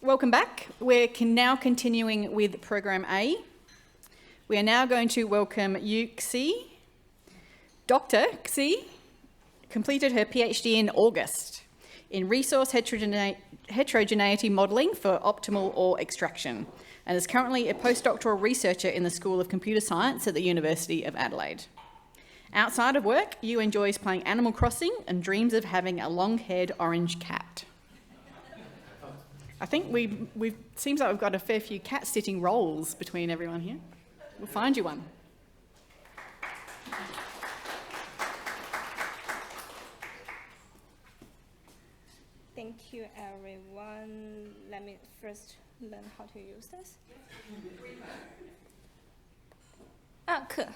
Welcome back. We're now continuing with Program A. We are now going to welcome Yue Xie. Dr. Xie completed her PhD in August in resource heterogeneity modelling for optimal ore extraction and is currently a postdoctoral researcher in the School of Computer Science at the University of Adelaide. Outside of work, Yue enjoys playing Animal Crossing and dreams of having a long-haired orange cat. I think seems like we've got a fair few cat-sitting roles between everyone here. We'll find you one. Thank you, everyone. Let me first learn how to use this. Oh, cool.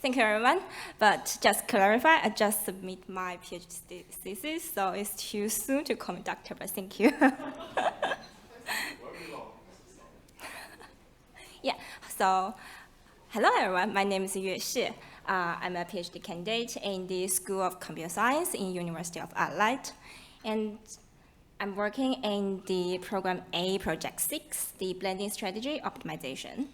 Thank you, everyone. But just clarify, I just submit my PhD thesis, so it's too soon to call me doctor, but thank you. Yeah, so hello, everyone. My name is Yue Xie. I'm a PhD candidate in the School of Computer Science in University of Adelaide. And I'm working in the Program A, Project 6, the Blending Strategy Optimization.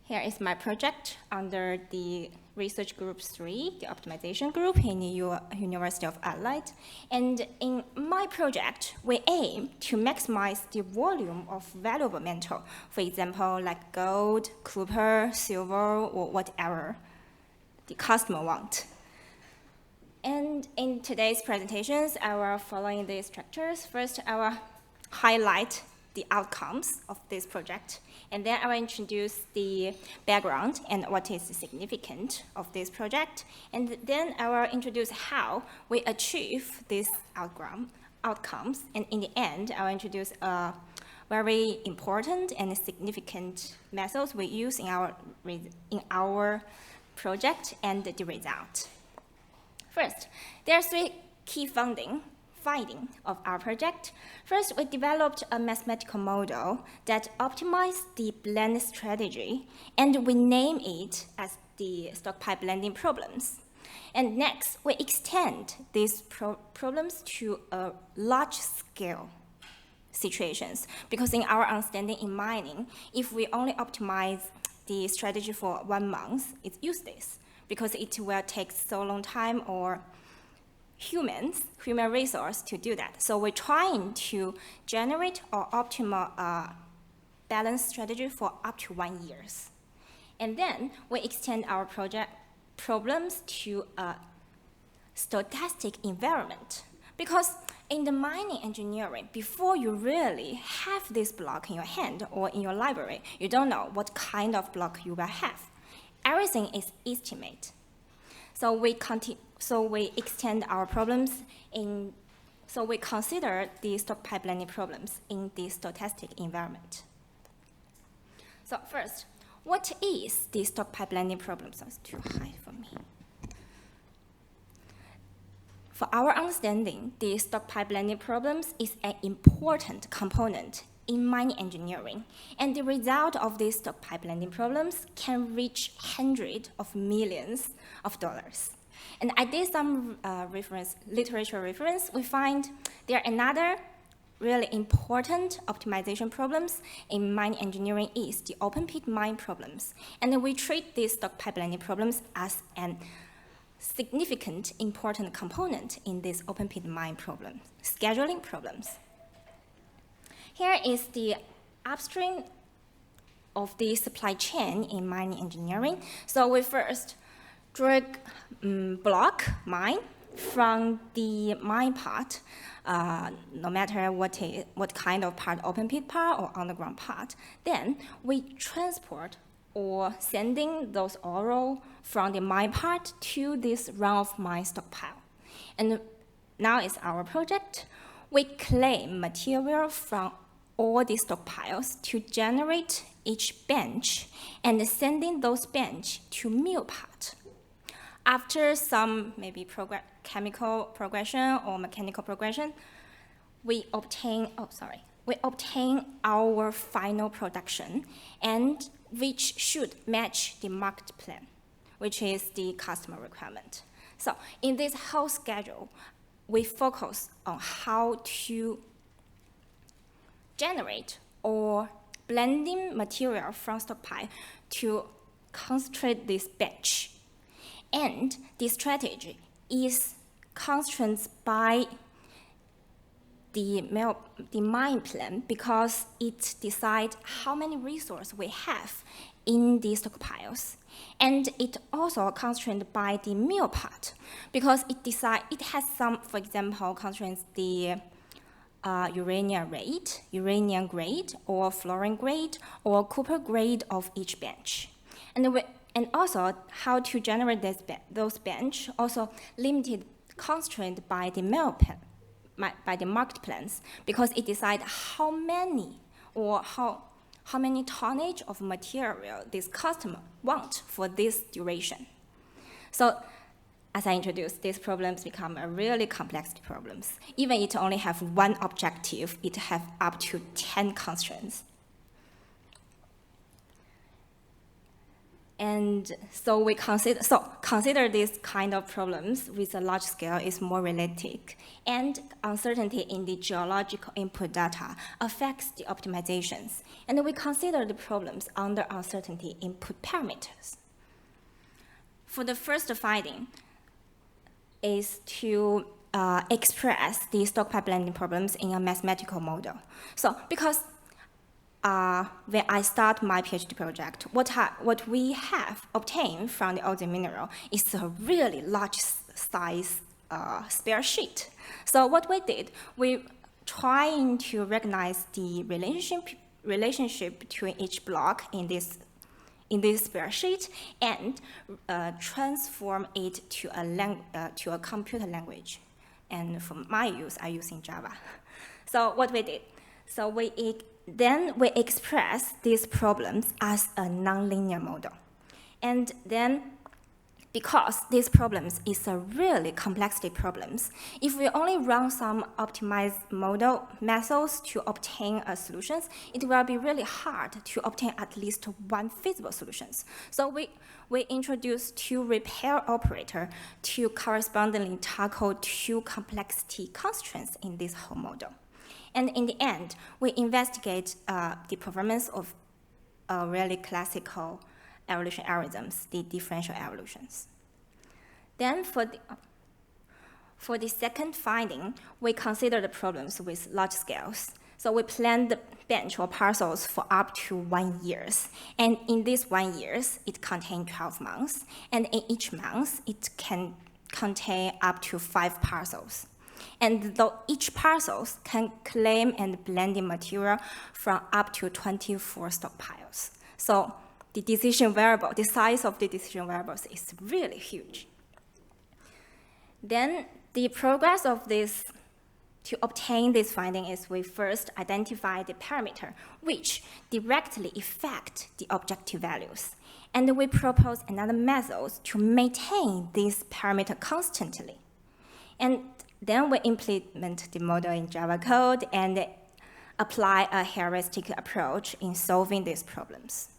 Here is my project under the Research Group 3, the Optimization Group in the University of Adelaide. And in my project, we aim to maximize the volume of valuable metal, for example, like gold, copper, silver, or whatever the customer wants. And in today's presentations, I will follow these structures. First, I will highlight the outcomes of this project, and then I will introduce the background and what is significant of this project, and then I will introduce how we achieve these outcomes, and in the end, I will introduce a very important and significant methods we use in our project and the result. First, there are three key findings of our project. First, we developed a mathematical model that optimized the blend strategy, and we name it as the stockpile blending problems. And next, we extend these problems to a large-scale situations, because in our understanding in mining, if we only optimize the strategy for 1 month, it's useless, because it will take so long time or human resource to do that. So we're trying to generate our optimal balance strategy for up to 1 year. And then we extend our project problems to a stochastic environment. Because in the mining engineering, before you really have this block in your hand or in your library, you don't know what kind of block you will have. Everything is estimated. So we extend our problems so we consider the stockpile blending problems in the stochastic environment. So first, what is the stockpile blending problem? So it's too high for me. For our understanding, the stockpile blending problems is an important component in mining engineering, and the result of these stockpile blending problems can reach hundreds of millions of dollars. And I did some literature reference. We find there are another really important optimization problems in mining engineering is the open pit mine problems. And we treat these stockpile blending problems as an significant, important component in this open pit mine problem, scheduling problems. Here is the upstream of the supply chain in mining engineering. So we first drag block mine from the mine part, no matter what kind of part, open pit part or underground part. Then we transport or sending those ore from the mine part to this run-of-mine stockpile. And now is our project. We claim material from all these stockpiles to generate each bench and sending those bench to mill part. After some maybe chemical progression or mechanical progression, we obtain our final production, and which should match the market plan, which is the customer requirement. So in this whole schedule, we focus on how to generate or blending material from stockpile to concentrate this bench. And this strategy is constrained by the mine plan because it decides how many resources we have in these stockpiles. And it also constrained by the mill part because it has some, for example, constraints the uranium grade, or fluorine grade, or copper grade of each bench. And also how to generate those bench also limited, constrained by the mill plan, by the market plans, because it decides how many or how many tonnage of material this customer want for this duration. So as I introduced, these problems become a really complex problems. Even it only have one objective, it have up to 10 constraints. And so we consider this kind of problems with a large scale is more realistic, and uncertainty in the geological input data affects the optimizations. And we consider the problems under uncertainty input parameters. For the first finding is to express the stockpile blending problems in a mathematical model. So because when I start my PhD project, what we have obtained from the OZM mineral is a really large size spare sheet. So what we did, we trying to recognize the relationship between each block in this spare sheet and transform it to a computer language. And for my use, I use in Java. So what we did, then we express these problems as a nonlinear model. And then, because these problems is a really complexity problems, if we only run some optimized model methods to obtain solutions, it will be really hard to obtain at least one feasible solutions. So we introduce two repair operator to correspondingly tackle two complexity constraints in this whole model. And in the end, we investigate the performance of really classical evolution algorithms, the differential evolutions. Then for the second finding, we consider the problems with large scales. So we plan the bench or parcels for up to 1 year. And in this 1 year, it contains 12 months. And in each month, it can contain up to 5 parcels. And though each parcels can claim and blend the material from up to 24 stockpiles. So the decision variable, the size of the decision variables is really huge. Then the progress of this, to obtain this finding is we first identify the parameter which directly affect the objective values. And we propose another method to maintain this parameter constantly. And then we implement the model in Java code and apply a heuristic approach in solving these problems.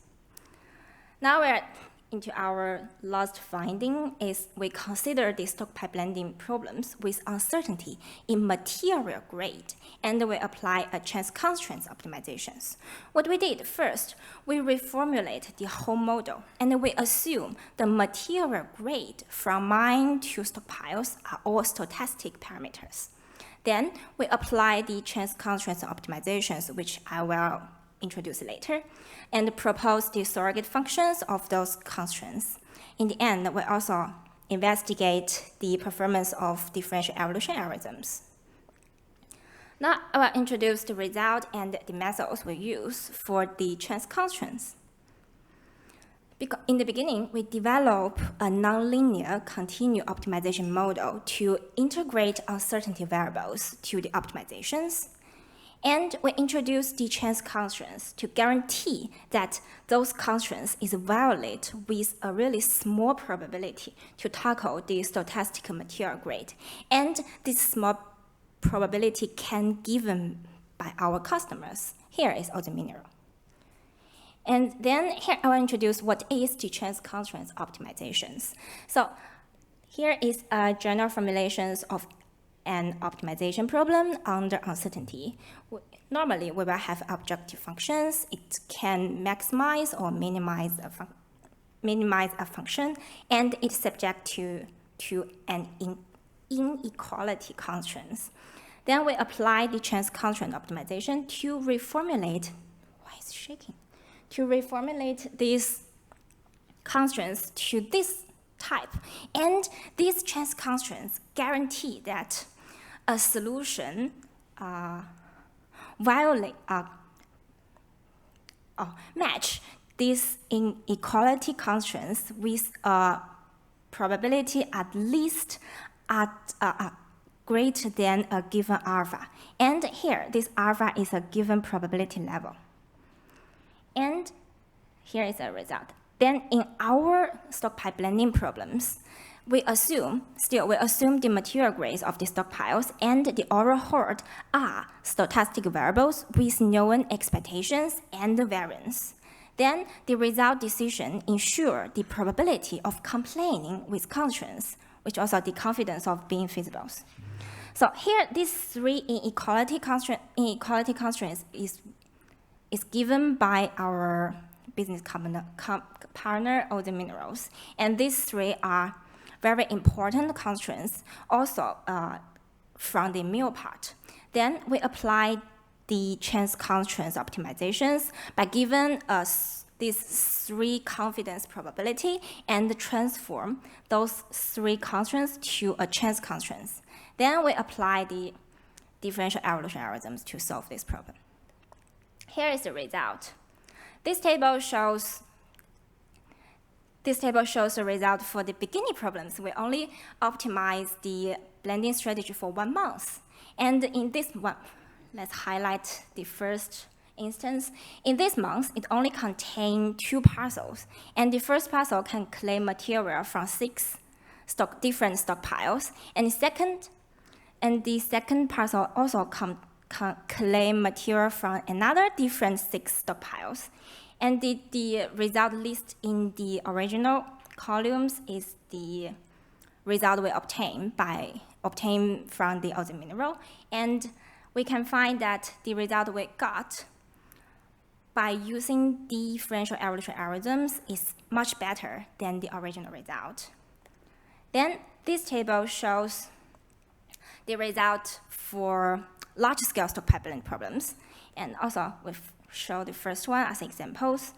Now we're into our last finding is we consider the stockpile blending problems with uncertainty in material grade, and we apply a chance constraints optimizations. What we did first, we reformulate the whole model, and we assume the material grade from mine to stockpiles are all stochastic parameters. Then we apply the chance constraints optimizations, which I will introduce later, and propose the surrogate functions of those constraints. In the end, we also investigate the performance of differential evolution algorithms. Now, I will introduce the result and the methods we use for the chance constraints. In the beginning, we develop a nonlinear continuous optimization model to integrate uncertainty variables to the optimizations. And we introduce the chance constraints to guarantee that those constraints is valid with a really small probability to tackle the stochastic material grade. And this small probability can be given by our customers. Here is OZM mineral. And then here I will introduce what is the chance constraints optimizations. So here is a general formulations of an optimization problem under uncertainty. normally we will have objective functions. It can maximize or minimize a function, and it's subject to an inequality constraints. Then we apply the chance constraint optimization to reformulate. Why is it shaking? To reformulate these constraints to this type, and these chance constraints guarantee that a solution match these inequality constraints with a probability at least at greater than a given alpha. And here, this alpha is a given probability level. And here is the result. Then in our stockpile blending problems, we assume the material grades of the stockpiles and the overall hoard are stochastic variables with known expectations and variance. Then the result decision ensure the probability of complying with constraints, which also the confidence of being feasible. So here, these three inequality constraints is given by our business partner, OZM Minerals, and these three are very important constraints also from the mill part. Then we apply the chance constraints optimizations by giving us these three confidence probability and transform those three constraints to a chance constraints. Then we apply the differential evolution algorithms to solve this problem. Here is the result. This table shows the result for the beginning problems. We only optimize the blending strategy for 1 month. And in this one, let's highlight the first instance. In this month, it only contains 2 parcels. And the first parcel can claim material from 6 different stockpiles. And the second parcel also claim material from another different 6 stockpiles. And the result list in the original columns is the result we obtained from the OZM mineral. And we can find that the result we got by using differential evolution algorithms is much better than the original result. Then this table shows the result for large-scale stockpile blending problems. And also, we've shown the first one as examples.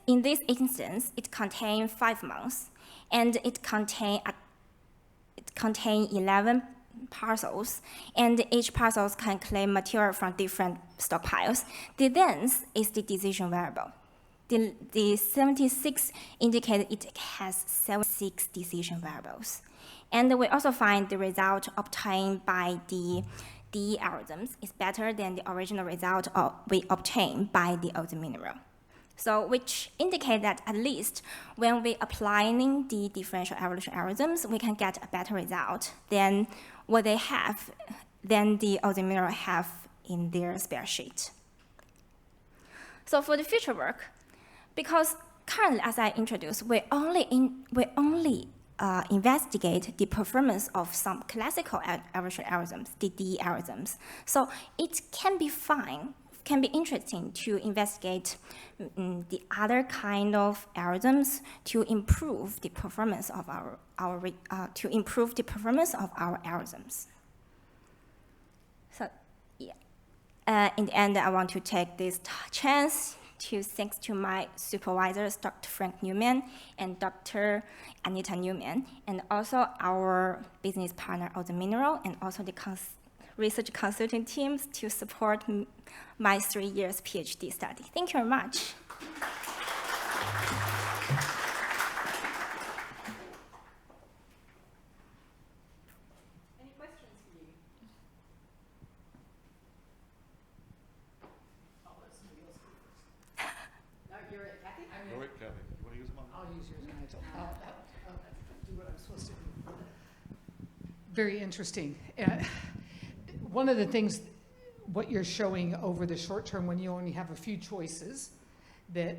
In this instance, it contains 5 months, and it contains 11 parcels, and each parcel can claim material from different stockpiles. The length is the decision variable. The 76 indicates it has 76 decision variables. And we also find the result obtained by the algorithms is better than the original result we obtained by the OZM mineral. So which indicate that at least when we applying the differential evolution algorithms, we can get a better result than what they have, than the OZM mineral have in their spreadsheet. So for the future work, because currently, as I introduced, we only investigate the performance of some classical evolution algorithms, the D algorithms. So it can be interesting to investigate the other kind of algorithms to improve the performance of our algorithms. So yeah, in the end, I want to take this chance to thanks to my supervisors, Dr. Frank Neumann and Dr. Aneta Neumann, and also our business partner, OZM Mineral, and also the research consulting teams to support my 3 years PhD study. Thank you very much. Any questions for you? Oh, that's somebody else. No, you're at Kathy? You're at Gavin. You want to use them on? I'll use yours, Nigel. I'll do what I'm supposed to do. Very interesting. One of the things, what you're showing over the short term when you only have a few choices, that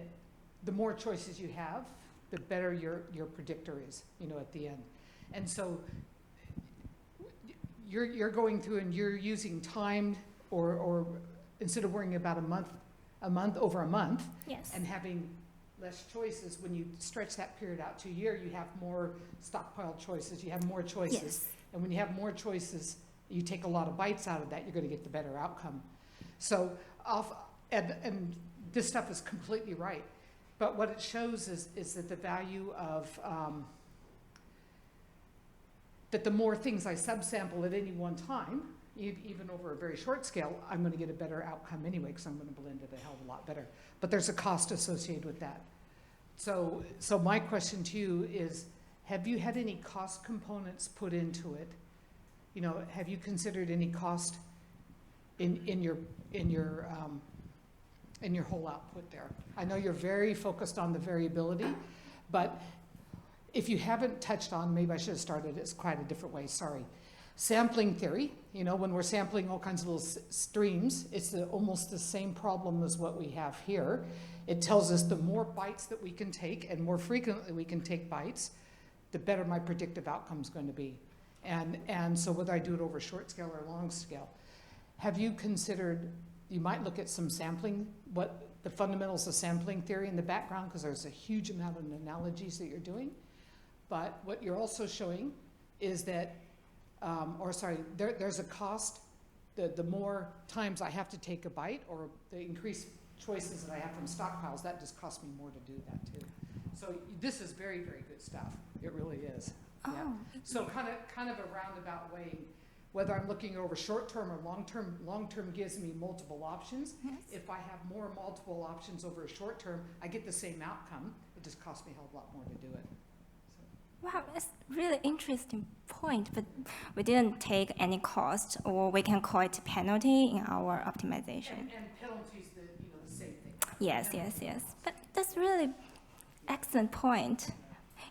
the more choices you have, the better your predictor is, at the end. And so you're going through and you're using timed or instead of worrying about over a month, Yes. and having less choices, when you stretch that period out to a year, you have more stockpile choices, you have more choices. Yes. And when you have more choices, you take a lot of bites out of that, you're gonna get the better outcome. So, and this stuff is completely right. But what it shows is that the value of, that the more things I subsample at any one time, even over a very short scale, I'm going to get a better outcome anyway, because I'm going to blend it a hell of a lot better. But there's a cost associated with that. So my question to you is, have you had any cost components put into it? You know, have you considered any cost in your whole output there? I know you're very focused on the variability, but if you haven't touched on, maybe I should have started it quite a different way, sorry. Sampling theory, you know, when we're sampling all kinds of little streams, it's almost the same problem as what we have here. It tells us the more bites that we can take and more frequently we can take bites, the better my predictive outcome is going to be. And so whether I do it over short scale or long scale, have you considered, you might look at some sampling, what the fundamentals of sampling theory in the background, because there's a huge amount of analogies that you're doing. But what you're also showing is that, there's a cost, the more times I have to take a bite or the increased choices that I have from stockpiles, that just costs me more to do that too. So this is very, very good stuff. It really is. Oh. Yeah. So kind of a roundabout way, whether I'm looking over short term or long term. Long term gives me multiple options. Yes. If I have more multiple options over a short term, I get the same outcome. It just costs me a hell of a lot more to do it. Wow, that's really interesting point, but we didn't take any cost, or we can call it penalty in our optimization. And penalties, the same thing. Yes. But that's really excellent point.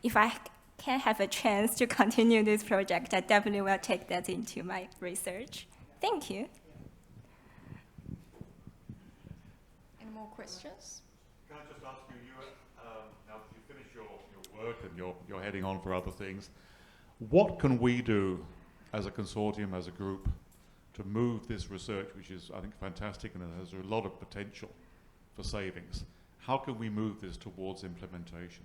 If I can have a chance to continue this project, I definitely will take that into my research. Thank you. Any more questions? Can I just ask you, now that you've finished your work and you're heading on for other things, what can we do as a consortium, as a group, to move this research, which is, I think, fantastic and has a lot of potential for savings? How can we move this towards implementation?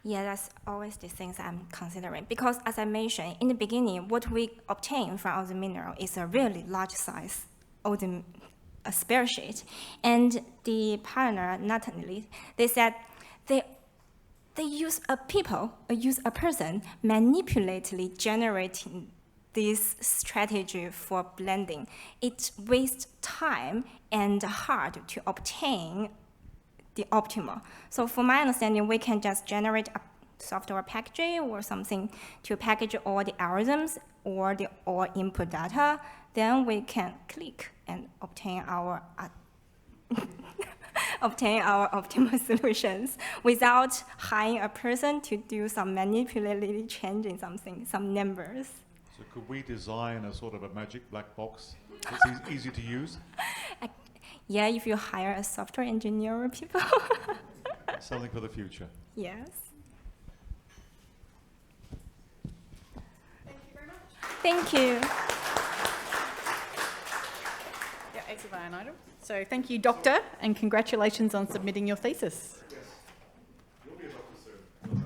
Yeah, that's always the things I'm considering. Because as I mentioned, in the beginning, what we obtain from the mineral is a really large size a spare sheet. And the partner, Natalie, they said they use a person manipulately generating this strategy for blending. It wastes time and hard to obtain the optimal. So from my understanding, we can just generate a software packaging or something to package all the algorithms or the all input data. Then we can click and obtain our optimal solutions without hiring a person to do some manipulatively changing something, some numbers. So could we design a sort of a magic black box that's easy to use? Yeah, if you hire a software engineer or people. Something for the future. Yes. Thank you very much. Thank you. Yeah, excellent item. So thank you, Doctor, and congratulations on submitting your thesis. Yes. You'll be a doctor soon.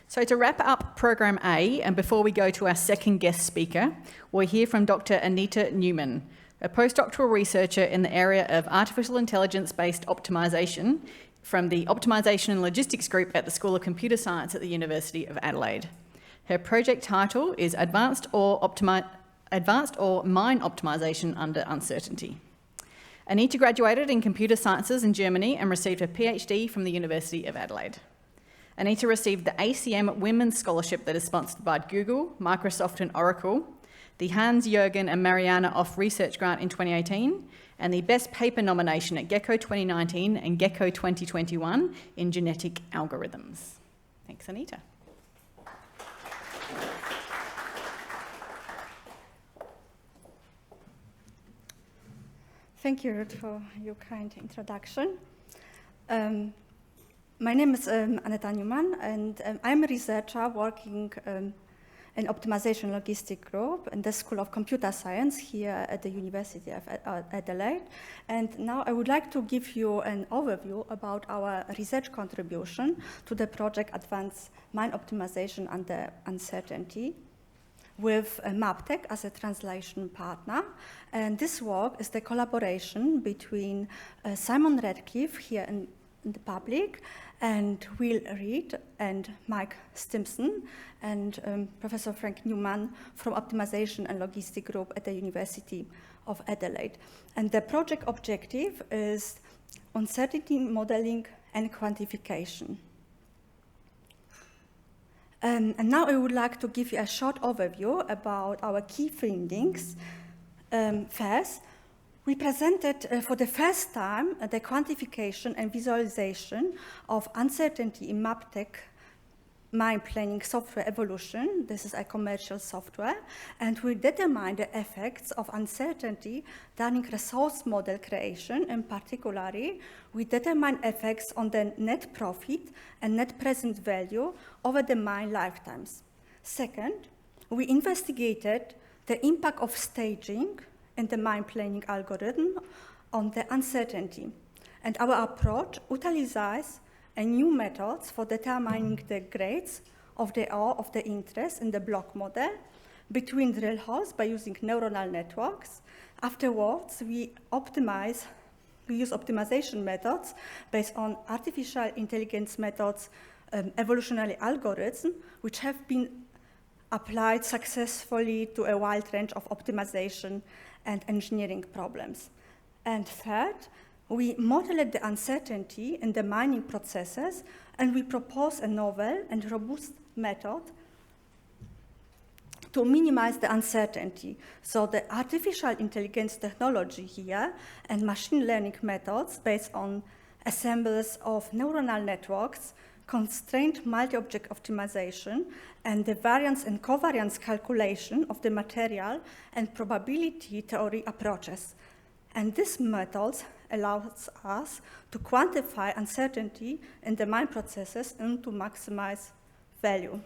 So to wrap up Program A, and before we go to our second guest speaker, we'll hear from Dr. Aneta Neumann, a postdoctoral researcher in the area of artificial intelligence-based optimisation from the Optimisation and Logistics Group at the School of Computer Science at the University of Adelaide. Her project title is Advanced Ore Mine Optimisation Under Uncertainty. Aneta graduated in computer sciences in Germany and received her PhD from the University of Adelaide. Aneta received the ACM Women's Scholarship that is sponsored by Google, Microsoft and Oracle, the Hans-Jürgen and Mariana Off Research Grant in 2018, and the Best Paper nomination at Gecko 2019 and Gecko 2021 in genetic algorithms. Thanks, Aneta. Thank you, Ruth, for your kind introduction. My name is Aneta Neumann, and I'm a researcher working an optimization logistic group in the School of Computer Science here at the University of Adelaide. And now I would like to give you an overview about our research contribution to the project Advanced Mine Optimization Under Uncertainty, with MapTech as a translation partner. And this work is the collaboration between Simon Radcliffe here in the public, and Will Reed and Mike Stimson, and Professor Frank Neumann from Optimization and Logistic Group at the University of Adelaide. And the project objective is uncertainty modeling and quantification. And now I would like to give you a short overview about our key findings. First, we presented for the first time the quantification and visualization of uncertainty in MapTech mine planning software evolution. This is a commercial software, and we determined the effects of uncertainty during resource model creation. In particular, we determined effects on the net profit and net present value over the mine lifetimes. Second, we investigated the impact of staging in the mine planning algorithm on the uncertainty. And our approach utilizes new methods for determining the grades of the ore of the interest in the block model between drill holes by using neuronal networks. Afterwards, we use optimization methods based on artificial intelligence methods, evolutionary algorithms, which have been applied successfully to a wide range of optimization and engineering problems. And third, we modeled the uncertainty in the mining processes, and we propose a novel and robust method to minimize the uncertainty. So the artificial intelligence technology here and machine learning methods based on assemblies of neuronal networks, constrained multi-object optimization, and the variance and covariance calculation of the material and probability theory approaches. And these methods allows us to quantify uncertainty in the mine processes and to maximize value.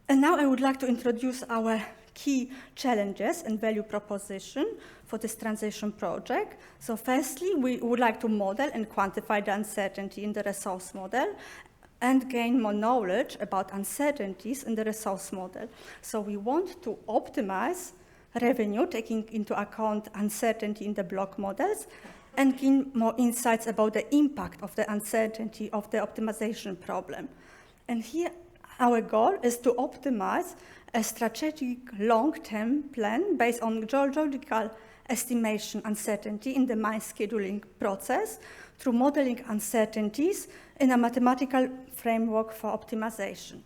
And now I would like to introduce our key challenges and value proposition for this transition project. So firstly, we would like to model and quantify the uncertainty in the resource model and gain more knowledge about uncertainties in the resource model. So we want to optimize revenue, taking into account uncertainty in the block models, and gain more insights about the impact of the uncertainty of the optimization problem. And here, our goal is to optimize a strategic long-term plan based on geological estimation uncertainty in the mine scheduling process through modeling uncertainties in a mathematical framework for optimization.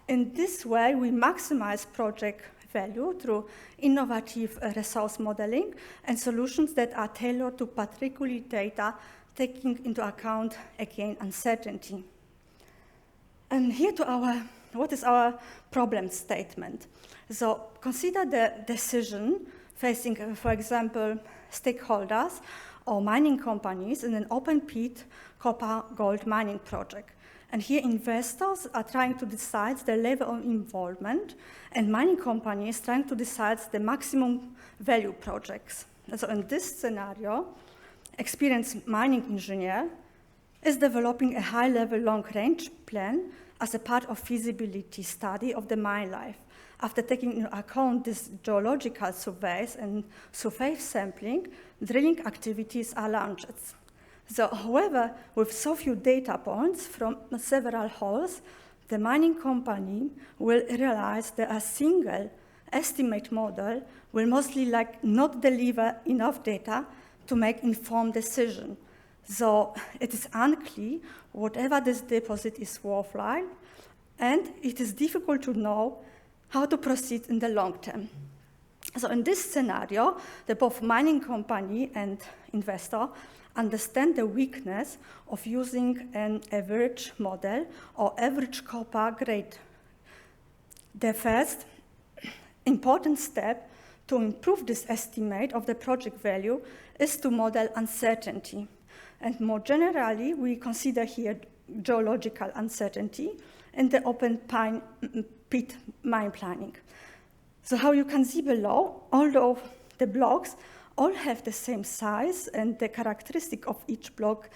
In this way, we maximize project value through innovative resource modeling and solutions that are tailored to particular data, taking into account, again, uncertainty. And here what is our problem statement? So consider the decision facing, for example, stakeholders or mining companies in an open pit copper gold mining project. And here investors are trying to decide the level of involvement, and mining companies trying to decide the maximum value projects. So in this scenario, experienced mining engineer is developing a high-level long-range plan as a part of feasibility study of the mine life. After taking into account these geological surveys and surface sampling, drilling activities are launched. So, however, with so few data points from several holes, the mining company will realize that a single estimate model will mostly not deliver enough data to make informed decisions. So it is unclear whatever this deposit is worthwhile, and it is difficult to know how to proceed in the long term. So in this scenario, both mining company and investor understand the weakness of using an average model or average copper grade. The first important step to improve this estimate of the project value is to model uncertainty. And more generally, we consider here geological uncertainty and the open pit mine planning. So how you can see below, although the blocks all have the same size and the characteristic of each block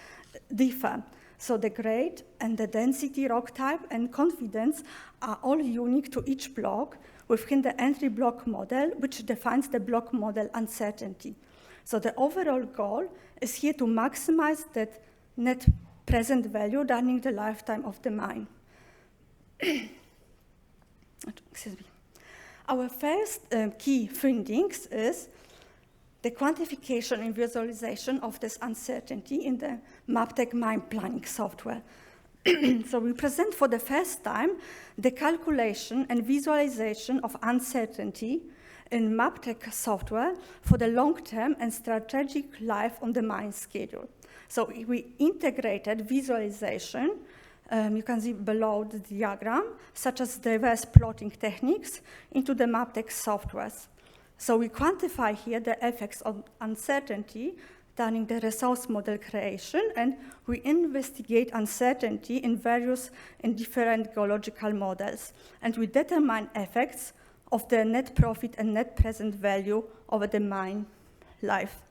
differ. So the grade and the density, rock type, and confidence are all unique to each block within the entry block model, which defines the block model uncertainty. So the overall goal is here to maximize that net present value during the lifetime of the mine. Excuse me. Our first key findings is the quantification and visualization of this uncertainty in the MapTech mine planning software. So we present for the first time the calculation and visualization of uncertainty in MapTech software for the long-term and strategic life on the mine schedule. So we integrated visualization, you can see below the diagram, such as diverse plotting techniques into the MapTech softwares. So we quantify here the effects of uncertainty during the resource model creation, and we investigate uncertainty in different geological models, and we determine effects of the net profit and net present value over the mine life.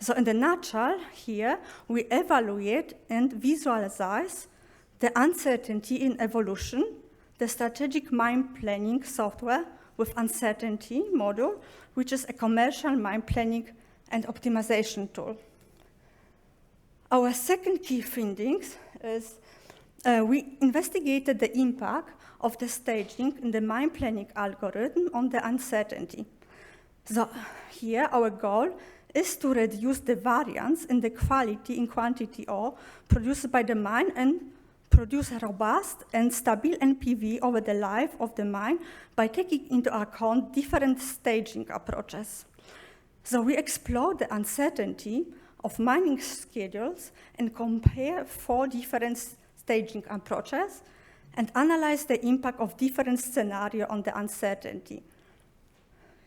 So in the nutshell here, we evaluate and visualize the uncertainty in evolution, the strategic mine planning software with uncertainty module, which is a commercial mine planning and optimization tool. Our second key findings is we investigated the impact of the staging in the mine planning algorithm on the uncertainty. So here our goal is to reduce the variance in the quality and quantity ore produced by the mine and produce a robust and stable NPV over the life of the mine by taking into account different staging approaches. So we explore the uncertainty of mining schedules and compare 4 different staging approaches and analyze the impact of different scenarios on the uncertainty.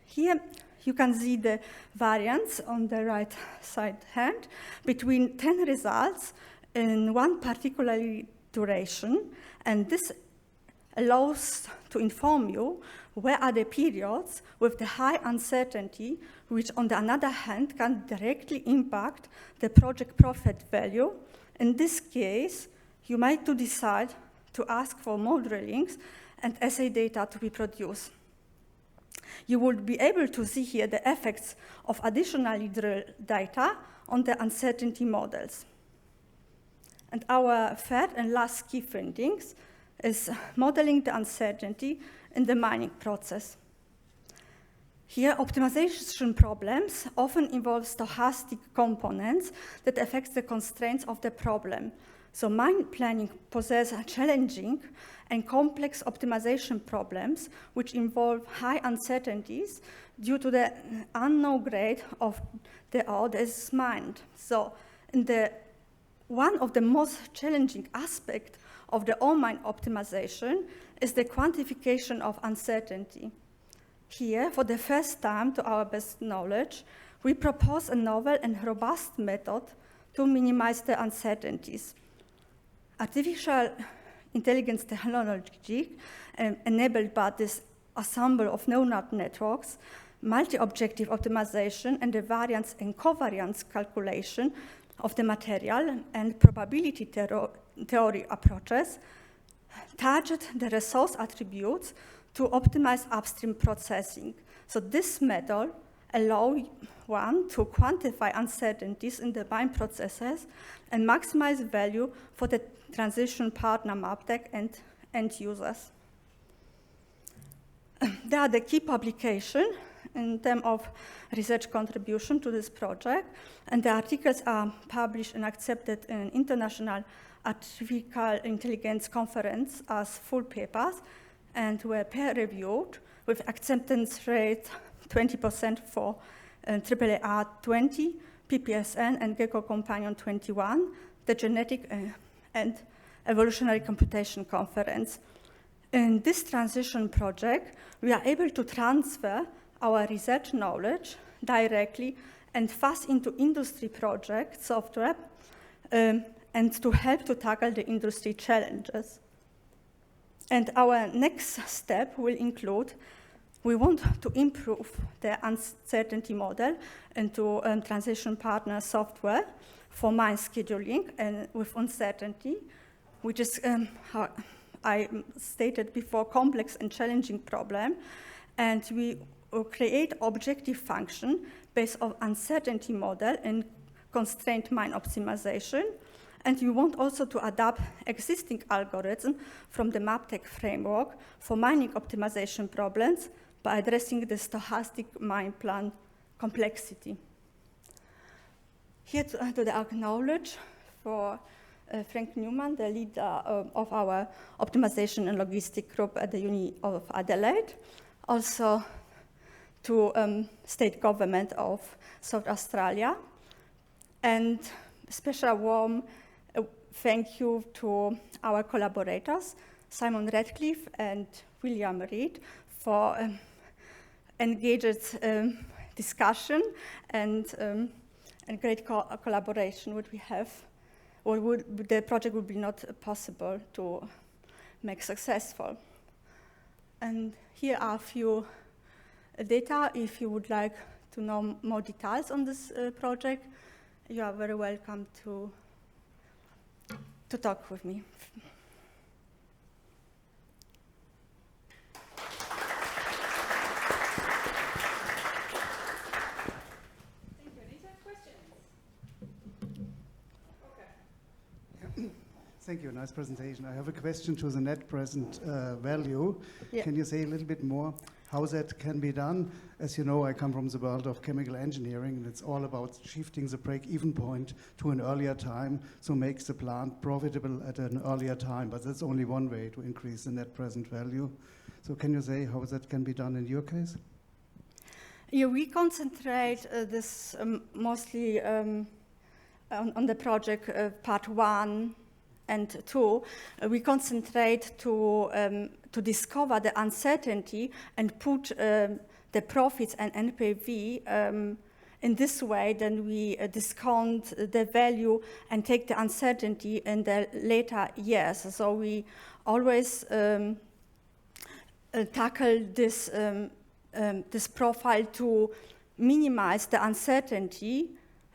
Here you can see the variance on the right side hand between 10 results in one particular duration, and this allows to inform you where are the periods with the high uncertainty, which on the other hand can directly impact the project profit value. In this case, you might decide to ask for more drillings and assay data to be produced. You will be able to see here the effects of additional drill data on the uncertainty models. And our third and last key findings is modeling the uncertainty in the mining process. Here, optimization problems often involve stochastic components that affect the constraints of the problem. So mine planning possesses challenging and complex optimization problems which involve high uncertainties due to the unknown grade of the ore that is mined. So one of the most challenging aspects of the ore mine optimization is the quantification of uncertainty. Here, for the first time, to our best knowledge, we propose a novel and robust method to minimize the uncertainties. Artificial intelligence technology enabled by this ensemble of neural networks, multi-objective optimization, and the variance and covariance calculation of the material and probability theory approaches target the resource attributes to optimize upstream processing. So this method allows one to quantify uncertainties in the mine processes and maximize value for the transition partner MapTech and end users. There are the key publications in terms of research contribution to this project, and the articles are published and accepted in International Artificial Intelligence Conference as full papers and were peer-reviewed with acceptance rate 20% for AAAR 20, PPSN, and Gecko Companion 21, the Genetic and Evolutionary Computation Conference. In this transition project, we are able to transfer our research knowledge directly and fast into industry project software and to help to tackle the industry challenges. And our next step will include, we want to improve the uncertainty model into transition partner software for mine scheduling and with uncertainty, which is, how I stated before, complex and challenging problem. And we will create objective function based on uncertainty model and constrained mine optimization. And we want also to adapt existing algorithms from the MapTech framework for mining optimization problems by addressing the stochastic mine plan complexity. Here to acknowledge for Frank Neumann, the leader of our optimization and logistic group at the Uni of Adelaide. Also to state government of South Australia. And special warm thank you to our collaborators, Simon Radcliffe and William Reed, for engaged discussion and great collaboration would we have, or the project would be not possible to make successful. And here are a few data. If you would like to know more details on this project, you are very welcome to talk with me. Thank you, Aneta. Questions? Okay. Thank you, nice presentation. I have a question to the net present value. Yeah. Can you say a little bit more how that can be done? As you know, I come from the world of chemical engineering, and it's all about shifting the break-even point to an earlier time, so makes the plant profitable at an earlier time. But that's only one way to increase the net present value. So can you say how that can be done in your case? Yeah, we concentrate this mostly on the project part 1 and 2. We concentrate to discover the uncertainty and put the profits and NPV in this way. Then we discount the value and take the uncertainty in the later years. So we always tackle this this profile to minimize the uncertainty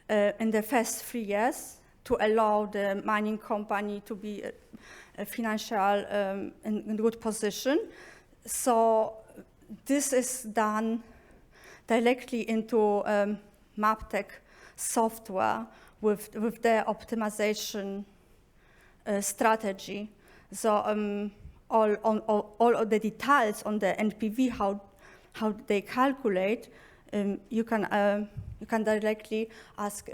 in the first 3 years to allow the mining company to be a financial in good position. So this is done directly into MapTech software with the optimization strategy. So all of the details on the NPV, how they calculate, you can directly ask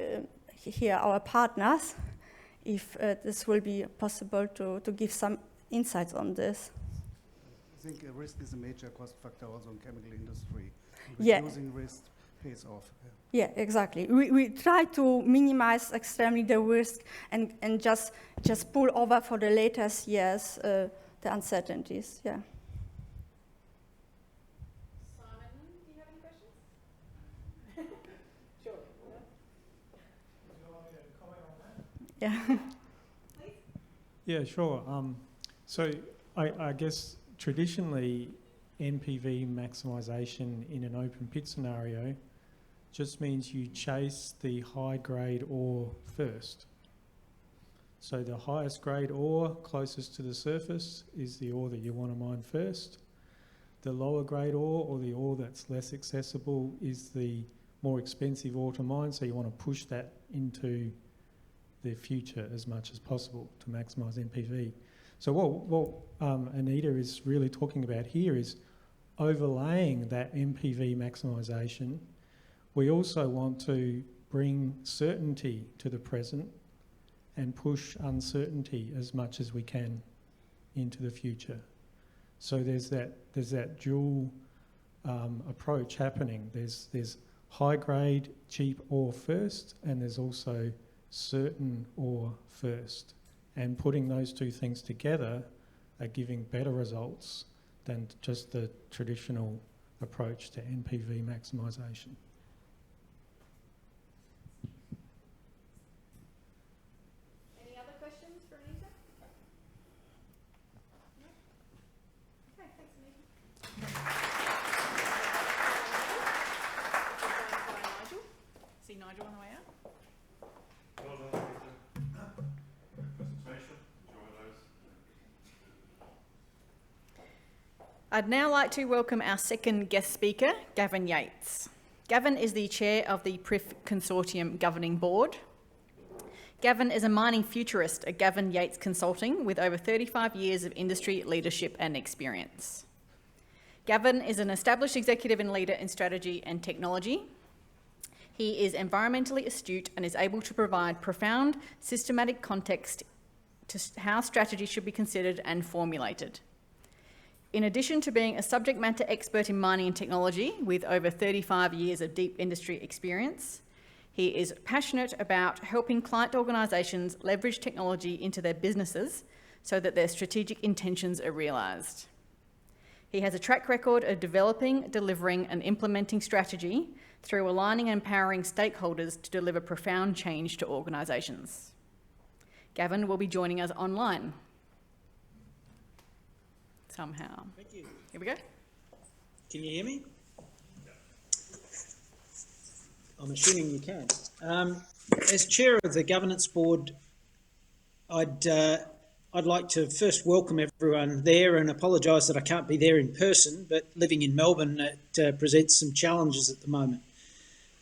here our partners if this will be possible to give some insights on this. I think risk is a major cost factor also in chemical industry. Yeah. Reducing risk pays off. Yeah, exactly. We try to minimize extremely the risk and just pull over for the latest years the uncertainties. Yeah. Simon, do you have any questions? Sure. Would you like me to comment on that? Yeah. Yeah, sure. So I guess traditionally NPV maximisation in an open pit scenario just means you chase the high grade ore first. So the highest grade ore closest to the surface is the ore that you want to mine first. The lower grade ore, or the ore that's less accessible, is the more expensive ore to mine, so you want to push that into the future as much as possible to maximise NPV. So what Aneta is really talking about here is overlaying that NPV maximisation. We also want to bring certainty to the present and push uncertainty as much as we can into the future. So there's that dual approach happening. There's high grade cheap ore first, and there's also certain ore first. And putting those two things together are giving better results than just the traditional approach to NPV maximisation. Any other I'd now like to welcome our second guest speaker, Gavin Yeates. Gavin is the chair of the PRIF Consortium Governing Board. Gavin is a mining futurist at Gavin Yeates Consulting with over 35 years of industry leadership and experience. Gavin is an established executive and leader in strategy and technology. He is environmentally astute and is able to provide profound, systematic context to how strategy should be considered and formulated. In addition to being a subject matter expert in mining and technology with over 35 years of deep industry experience, he is passionate about helping client organisations leverage technology into their businesses so that their strategic intentions are realised. He has a track record of developing, delivering and implementing strategy through aligning and empowering stakeholders to deliver profound change to organisations. Gavin will be joining us online. Somehow. Thank you. Here we go. Can you hear me? I'm assuming you can. As chair of the governance board, I'd like to first welcome everyone there and apologise that I can't be there in person, but living in Melbourne, it presents some challenges at the moment.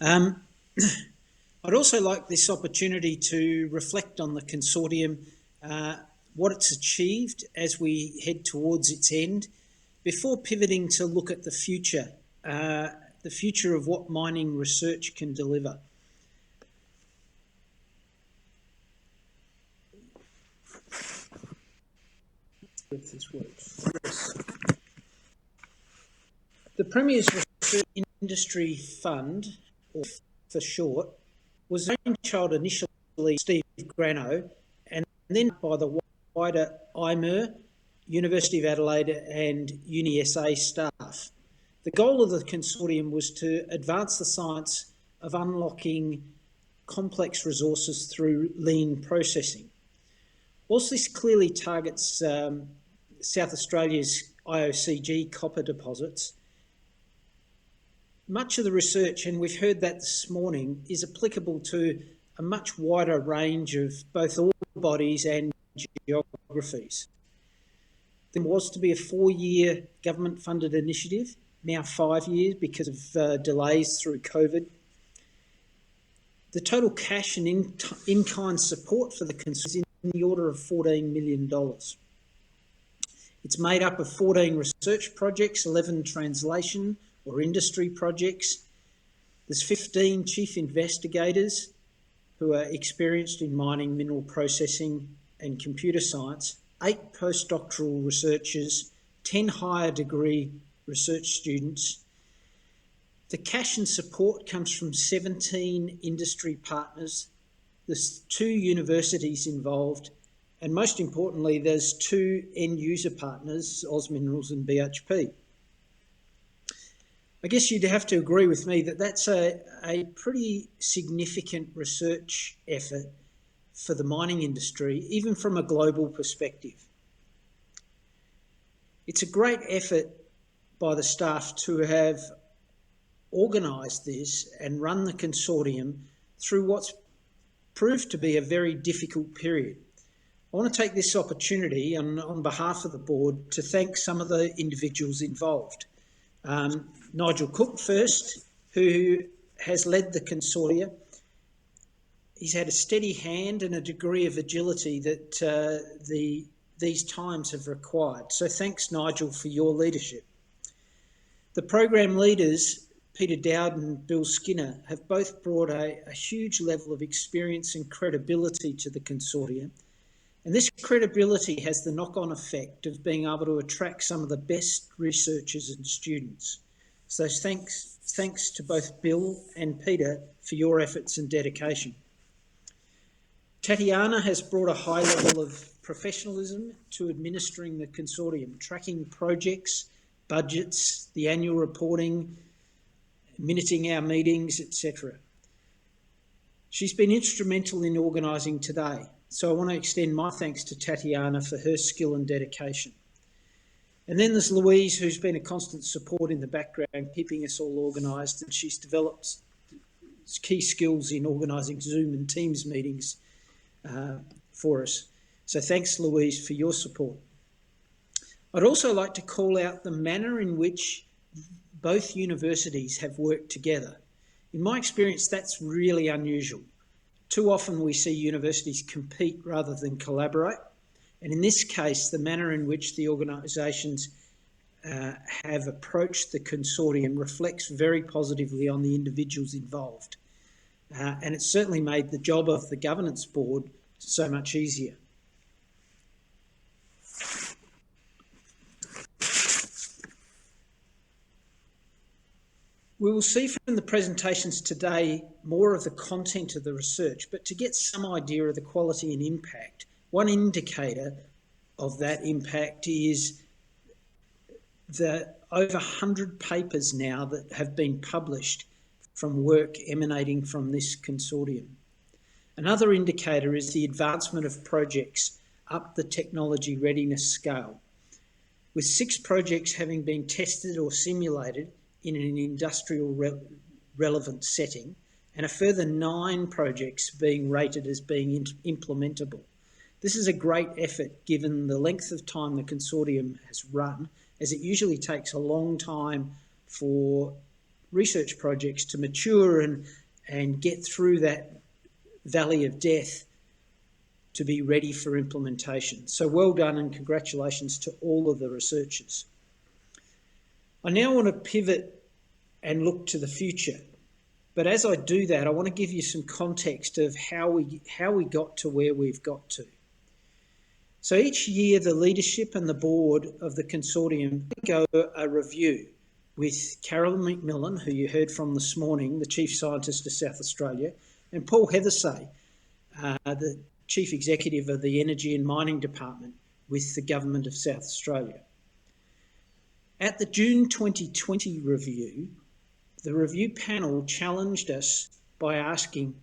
I'd also like this opportunity to reflect on the consortium, what it's achieved as we head towards its end, before pivoting to look at the future of what mining research can deliver. If this works. Yes. The Premier's Research Industry Fund, or for short, was brainchild initially Steve Grano and then by the wider IMER, University of Adelaide and Yue Xie staff. The goal of the consortium was to advance the science of unlocking complex resources through lean processing. Whilst this clearly targets South Australia's IOCG copper deposits, much of the research, and we've heard that this morning, is applicable to a much wider range of both ore bodies and geographies. There was to be a 4-year government-funded initiative, now 5 years because of delays through COVID. The total cash and in-kind support for the consortium is in the order of $14 million. It's made up of 14 research projects, 11 translation or industry projects. There's 15 chief investigators who are experienced in mining, mineral processing and computer science, 8 postdoctoral researchers, 10 higher degree research students. The cash and support comes from 17 industry partners. There's 2 universities involved, and most importantly, there's 2 end user partners, Oz Minerals and BHP. I guess you'd have to agree with me that that's a pretty significant research effort for the mining industry, even from a global perspective. It's a great effort by the staff to have organised this and run the consortium through what's proved to be a very difficult period. I want to take this opportunity on behalf of the board to thank some of the individuals involved. Nigel Cook first, who has led the consortia. He's had a steady hand and a degree of agility that these times have required. So thanks, Nigel, for your leadership. The program leaders, Peter Dowd and Bill Skinner, have both brought a huge level of experience and credibility to the consortium. And this credibility has the knock-on effect of being able to attract some of the best researchers and students. So thanks to both Bill and Peter for your efforts and dedication. Tatiana has brought a high level of professionalism to administering the consortium, tracking projects, budgets, the annual reporting, minuting our meetings, etc. She's been instrumental in organising today, so I want to extend my thanks to Tatiana for her skill and dedication. And then there's Louise, who's been a constant support in the background, keeping us all organised, and she's developed key skills in organising Zoom and Teams meetings for us. So thanks, Louise, for your support. I'd also like to call out the manner in which both universities have worked together. In my experience, that's really unusual. Too often we see universities compete rather than collaborate. And in this case, the manner in which the organisations have approached the consortium reflects very positively on the individuals involved. And it's certainly made the job of the governance board so much easier. We will see from the presentations today more of the content of the research, but to get some idea of the quality and impact, one indicator of that impact is the over 100 papers now that have been published from work emanating from this consortium. Another indicator is the advancement of projects up the technology readiness scale, with 6 projects having been tested or simulated in an industrial relevant setting, and a further 9 projects being rated as being implementable. This is a great effort given the length of time the consortium has run, as it usually takes a long time for research projects to mature and get through that valley of death to be ready for implementation. So well done and congratulations to all of the researchers. I now want to pivot and look to the future. But as I do that, I want to give you some context of how we got to where we've got to. So each year, the leadership and the board of the consortium go a review with Carolyn McMillan, who you heard from this morning, the Chief Scientist of South Australia, and Paul Hethersay, the Chief Executive of the Energy and Mining Department with the Government of South Australia. At the June 2020 review, the review panel challenged us by asking,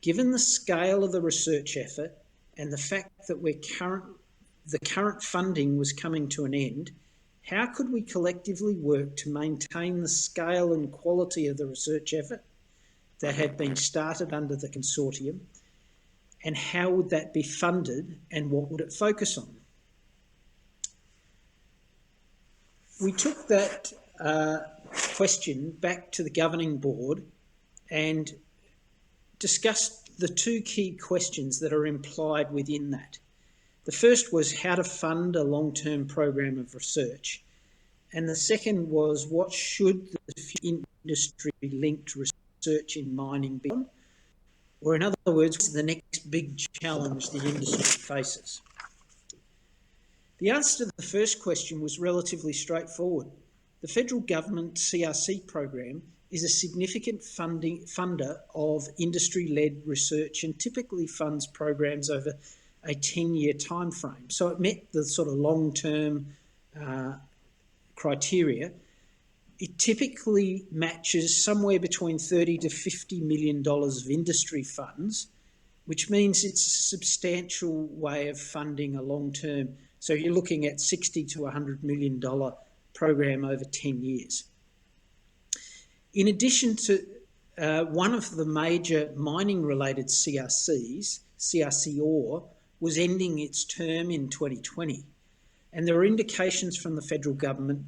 given the scale of the research effort and the fact that the current funding was coming to an end, how could we collectively work to maintain the scale and quality of the research effort that had been started under the consortium, and how would that be funded and what would it focus on? We took that question back to the governing board and discussed the 2 key questions that are implied within that. The first was how to fund a long-term program of research. And the second was what should the industry-linked research in mining be on? Or in other words, what's the next big challenge the industry faces? The answer to the first question was relatively straightforward. The federal government CRC program is a significant funder of industry-led research and typically funds programs over a 10-year time frame. So it met the sort of long-term criteria. It typically matches somewhere between $30 to $50 million of industry funds, which means it's a substantial way of funding a long-term. So you're looking at $60 to $100 million program over 10 years. In addition to one of the major mining-related CRCs, CRC Ore, was ending its term in 2020. And there were indications from the federal government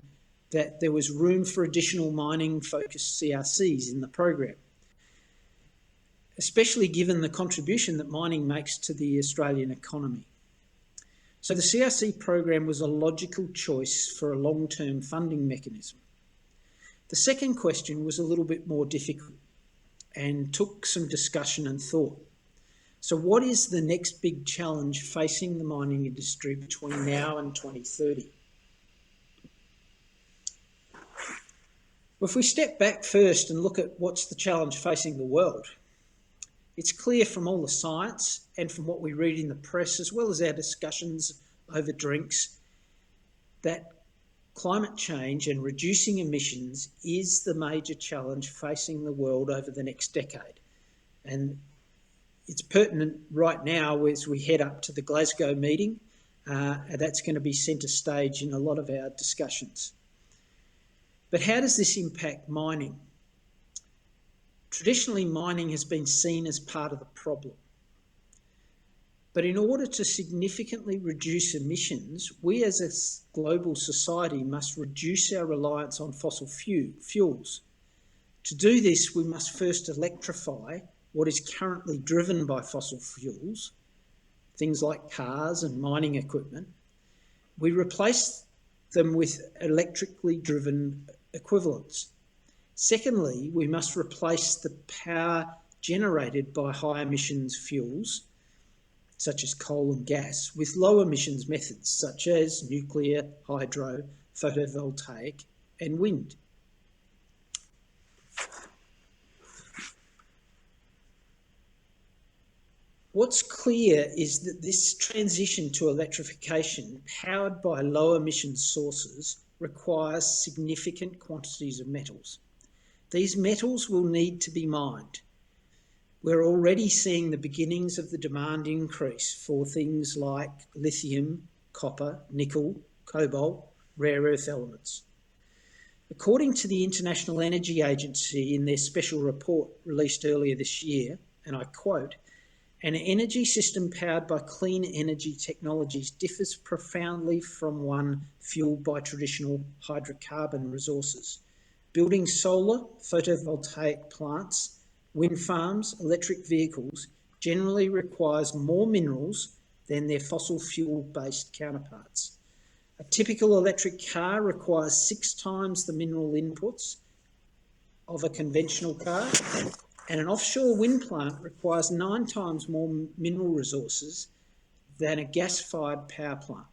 that there was room for additional mining-focused CRCs in the program, especially given the contribution that mining makes to the Australian economy. So the CRC program was a logical choice for a long-term funding mechanism. The second question was a little bit more difficult and took some discussion and thought. So what is the next big challenge facing the mining industry between now and 2030? Well, if we step back first and look at what's the challenge facing the world, it's clear from all the science and from what we read in the press, as well as our discussions over drinks, that climate change and reducing emissions is the major challenge facing the world over the next decade. And it's pertinent right now as we head up to the Glasgow meeting. That's going to be centre stage in a lot of our discussions. But how does this impact mining? Traditionally, mining has been seen as part of the problem. But in order to significantly reduce emissions, we as a global society must reduce our reliance on fossil fuels. To do this, we must first electrify what is currently driven by fossil fuels, things like cars and mining equipment. We replace them with electrically driven equivalents. Secondly, we must replace the power generated by high emissions fuels, such as coal and gas, with low emissions methods such as nuclear, hydro, photovoltaic and wind. What's clear is that this transition to electrification powered by low emissions sources requires significant quantities of metals. These metals will need to be mined. We're already seeing the beginnings of the demand increase for things like lithium, copper, nickel, cobalt, rare earth elements. According to the International Energy Agency in their special report released earlier this year, and I quote, "An energy system powered by clean energy technologies differs profoundly from one fueled by traditional hydrocarbon resources. Building solar, photovoltaic plants, wind farms, electric vehicles generally requires more minerals than their fossil fuel-based counterparts. A typical electric car requires 6 times the mineral inputs of a conventional car, and an offshore wind plant requires 9 times more mineral resources than a gas-fired power plant.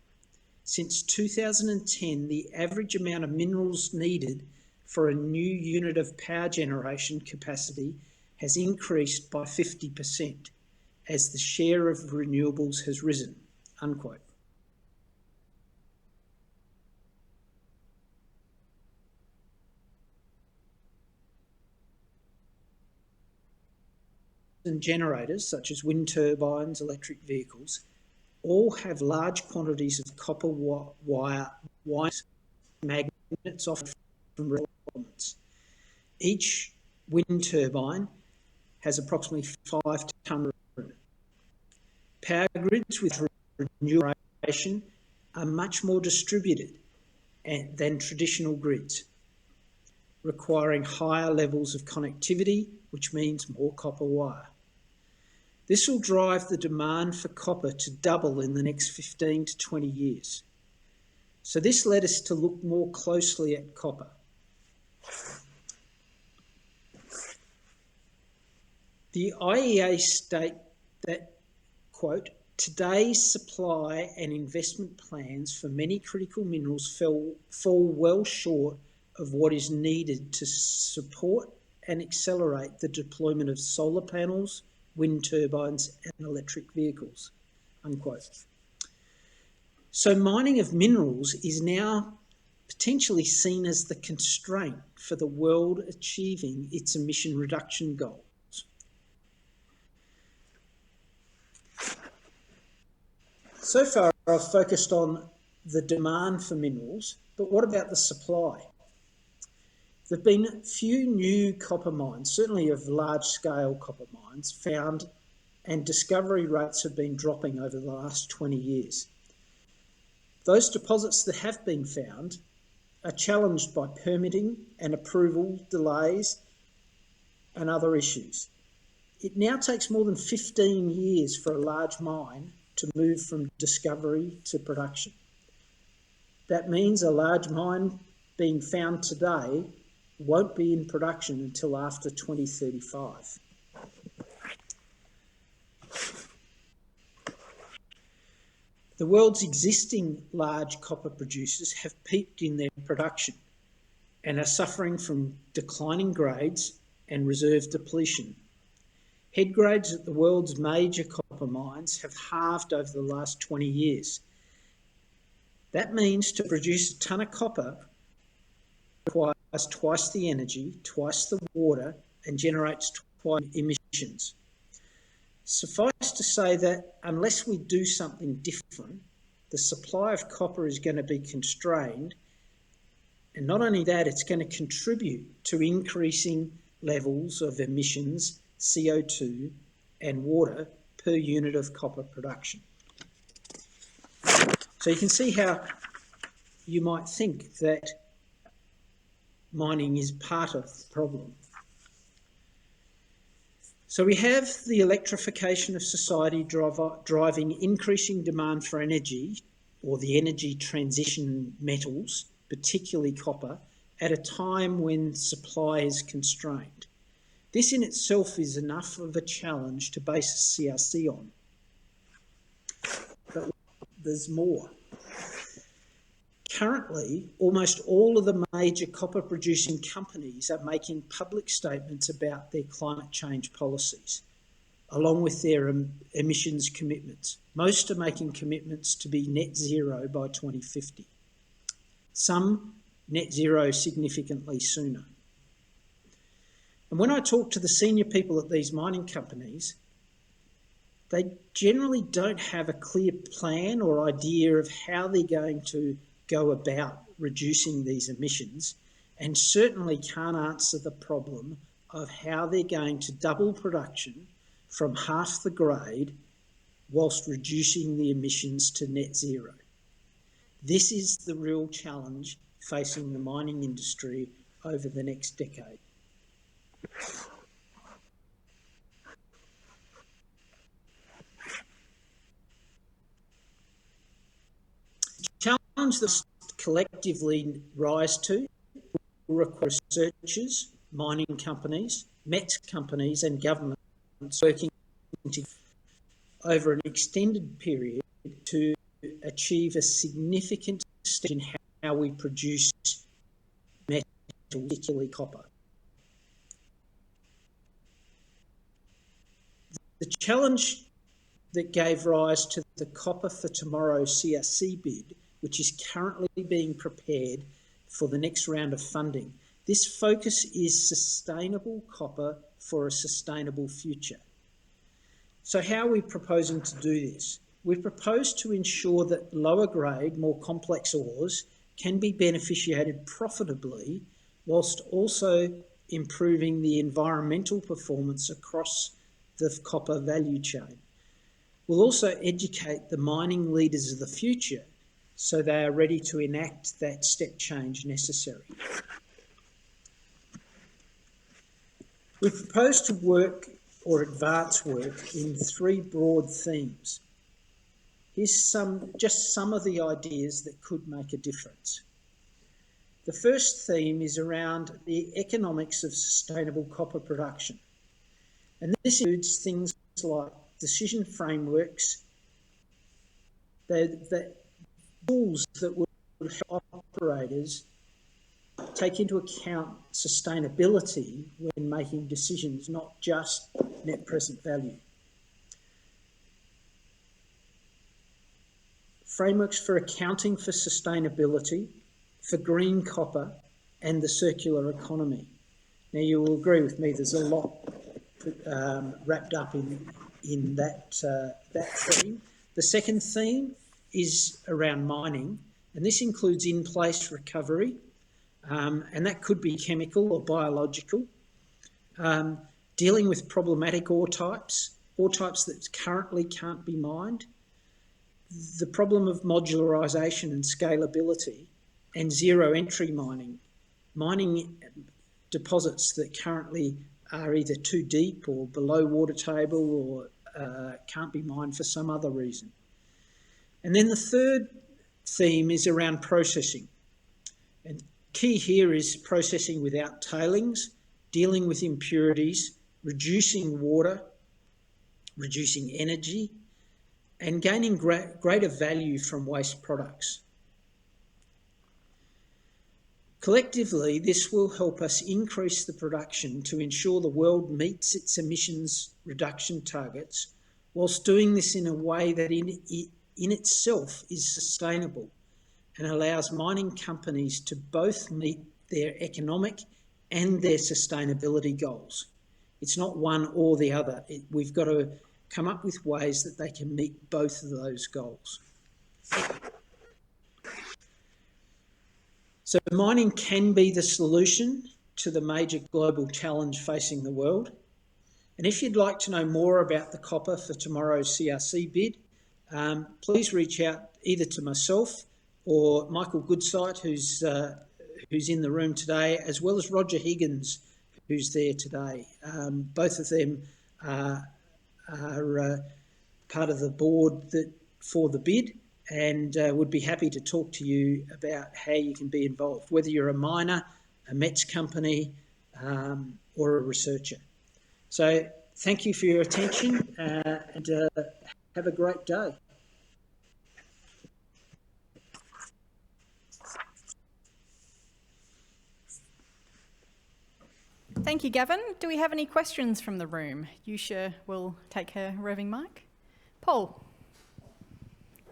Since 2010, the average amount of minerals needed for a new unit of power generation capacity has increased by 50% as the share of renewables has risen," unquote. And generators such as wind turbines, electric vehicles, all have large quantities of copper wire magnets offered from elements. Each wind turbine has approximately 5 tonnes. Power grids with renewable generation are much more distributed than traditional grids, requiring higher levels of connectivity, which means more copper wire. This will drive the demand for copper to double in the next 15 to 20 years. So this led us to look more closely at copper. The IEA state that, quote, "Today's supply and investment plans for many critical minerals fall well short of what is needed to support and accelerate the deployment of solar panels, wind turbines and electric vehicles," unquote. So mining of minerals is now potentially seen as the constraint for the world achieving its emission reduction goals. So far, I've focused on the demand for minerals, but what about the supply? There have been few new copper mines, certainly of large-scale copper mines, found, and discovery rates have been dropping over the last 20 years. Those deposits that have been found are challenged by permitting and approval delays and other issues. It now takes more than 15 years for a large mine to move from discovery to production. That means a large mine being found today won't be in production until after 2035. The world's existing large copper producers have peaked in their production and are suffering from declining grades and reserve depletion. Head grades at the world's major copper mines have halved over the last 20 years. That means to produce a tonne of copper requires twice the energy, twice the water, and generates twice emissions. Suffice to say that unless we do something different, the supply of copper is going to be constrained, and not only that, it's going to contribute to increasing levels of emissions, CO2 and water per unit of copper production. So you can see how you might think that mining is part of the problem. So we have the electrification of society driving increasing demand for energy, or the energy transition metals, particularly copper, at a time when supply is constrained. This in itself is enough of a challenge to base a CRC on. But there's more. Currently, almost all of the major copper producing companies are making public statements about their climate change policies, along with their emissions commitments. Most are making commitments to be net zero by 2050. Some net zero significantly sooner. And when I talk to the senior people at these mining companies, they generally don't have a clear plan or idea of how they're going to go about reducing these emissions, and certainly can't answer the problem of how they're going to double production from half the grade whilst reducing the emissions to net zero. This is the real challenge facing the mining industry over the next decade. Challenge that collectively rise to will require researchers, mining companies, met companies and governments working together over an extended period to achieve a significant step in how we produce metal, particularly copper. The challenge that gave rise to the Copper for Tomorrow CRC bid, which is currently being prepared for the next round of funding. This focus is sustainable copper for a sustainable future. So how are we proposing to do this? We propose to ensure that lower grade, more complex ores can be beneficiated profitably whilst also improving the environmental performance across the copper value chain. We'll also educate the mining leaders of the future so they are ready to enact that step change necessary. We propose to work or advance work in three broad themes. Here's just some of the ideas that could make a difference. The first theme is around the economics of sustainable copper production. And this includes things like decision frameworks, the tools that would help operators take into account sustainability when making decisions, not just net present value. Frameworks for accounting for sustainability, for green copper, and the circular economy. Now, you will agree with me, there's a lot wrapped up in that theme. The second theme is around mining, and this includes in-place recovery, and that could be chemical or biological, dealing with problematic ore types that currently can't be mined, the problem of modularisation and scalability, and zero entry mining deposits that currently are either too deep or below water table or can't be mined for some other reason. And then the third theme is around processing. And key here is processing without tailings, dealing with impurities, reducing water, reducing energy, and gaining greater value from waste products. Collectively, this will help us increase the production to ensure the world meets its emissions reduction targets, whilst doing this in a way that in itself is sustainable and allows mining companies to both meet their economic and their sustainability goals. It's not one or the other. We've got to come up with ways that they can meet both of those goals. So mining can be the solution to the major global challenge facing the world. And if you'd like to know more about the copper for tomorrow's CRC bid, please reach out either to myself or Michael Goodsight, who's in the room today, as well as Roger Higgins, who's there today. Both of them are part of the board for the bid, and would be happy to talk to you about how you can be involved, whether you're a miner, a METS company, or a researcher. So thank you for your attention, and have a great day. Thank you, Gavin. Do we have any questions from the room? Yue Xie will take her roving mic. Paul,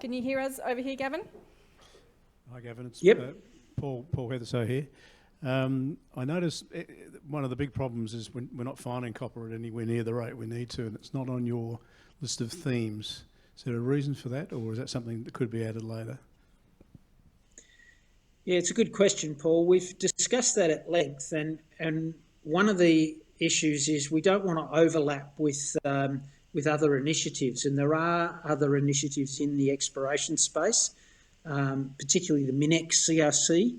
can you hear us over here, Gavin? Hi, Gavin. It's Yep. Paul Heatherso here. I noticed one of the big problems is we're not finding copper at anywhere near the rate we need to, and it's not on your list of themes. Is there a reason for that, or is that something that could be added later? Yeah, it's a good question, Paul. We've discussed that at length, and one of the issues is we don't want to overlap with other initiatives, and there are other initiatives in the exploration space, particularly the MinEx CRC.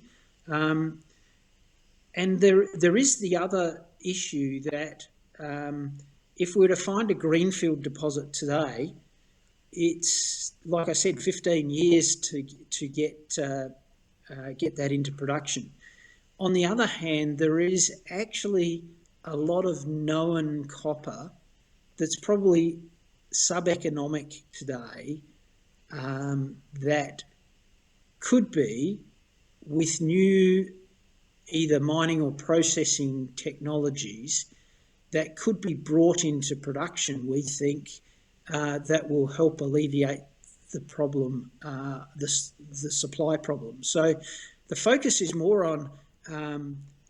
And there is the other issue that if we were to find a greenfield deposit today, it's, like I said, 15 years to get that into production. On the other hand, there is actually a lot of known copper that's probably sub-economic today that could be, with new either mining or processing technologies, that could be brought into production, we think, that will help alleviate the problem, the supply problem. So the focus is more on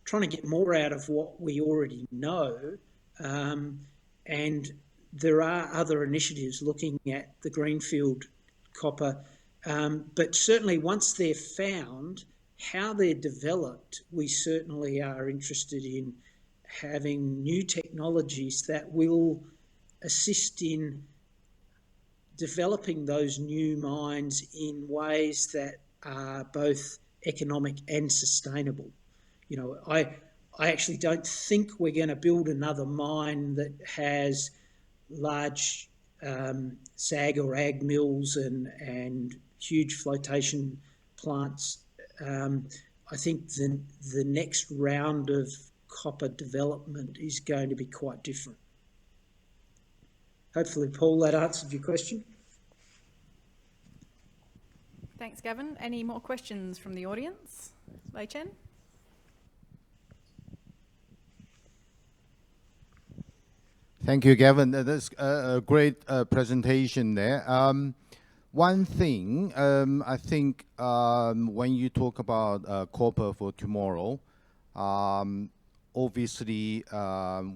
trying to get more out of what we already know, and there are other initiatives looking at the greenfield copper, but certainly once they're found, how they're developed, we certainly are interested in having new technologies that will assist in developing those new mines in ways that are both economic and sustainable. You know, I actually don't think we're going to build another mine that has large SAG or AG mills and huge flotation plants. I think the next round of copper development is going to be quite different. Hopefully, Paul, that answered your question. Thanks, Gavin. Any more questions from the audience? Wei Chen? Thank you, Gavin. That's a great presentation there. One thing, I think when you talk about copper for tomorrow, obviously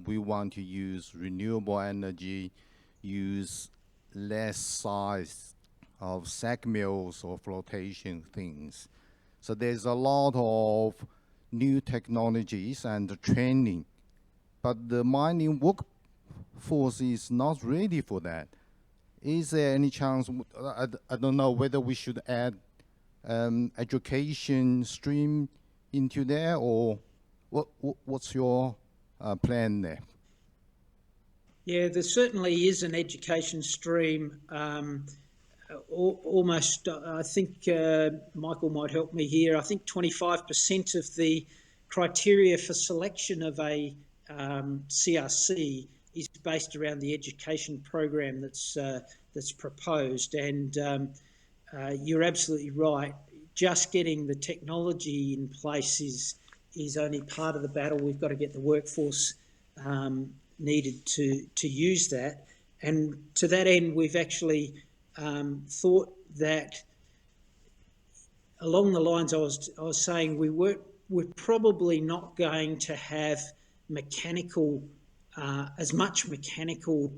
we want to use renewable energy, use less size of SAG mills or flotation things. So there's a lot of new technologies and training, but the mining workforce is not ready for that. Is there any chance, I don't know whether we should add education stream into there, or what's your plan there? Yeah, there certainly is an education stream. Almost, I think Michael might help me here. I think 25% of the criteria for selection of a CRC is based around the education program that's proposed. And you're absolutely right. Just getting the technology in place is only part of the battle. We've got to get the workforce needed to use that. And to that end, we've actually thought that along the lines I was saying, we're probably not going to have mechanical, as much mechanical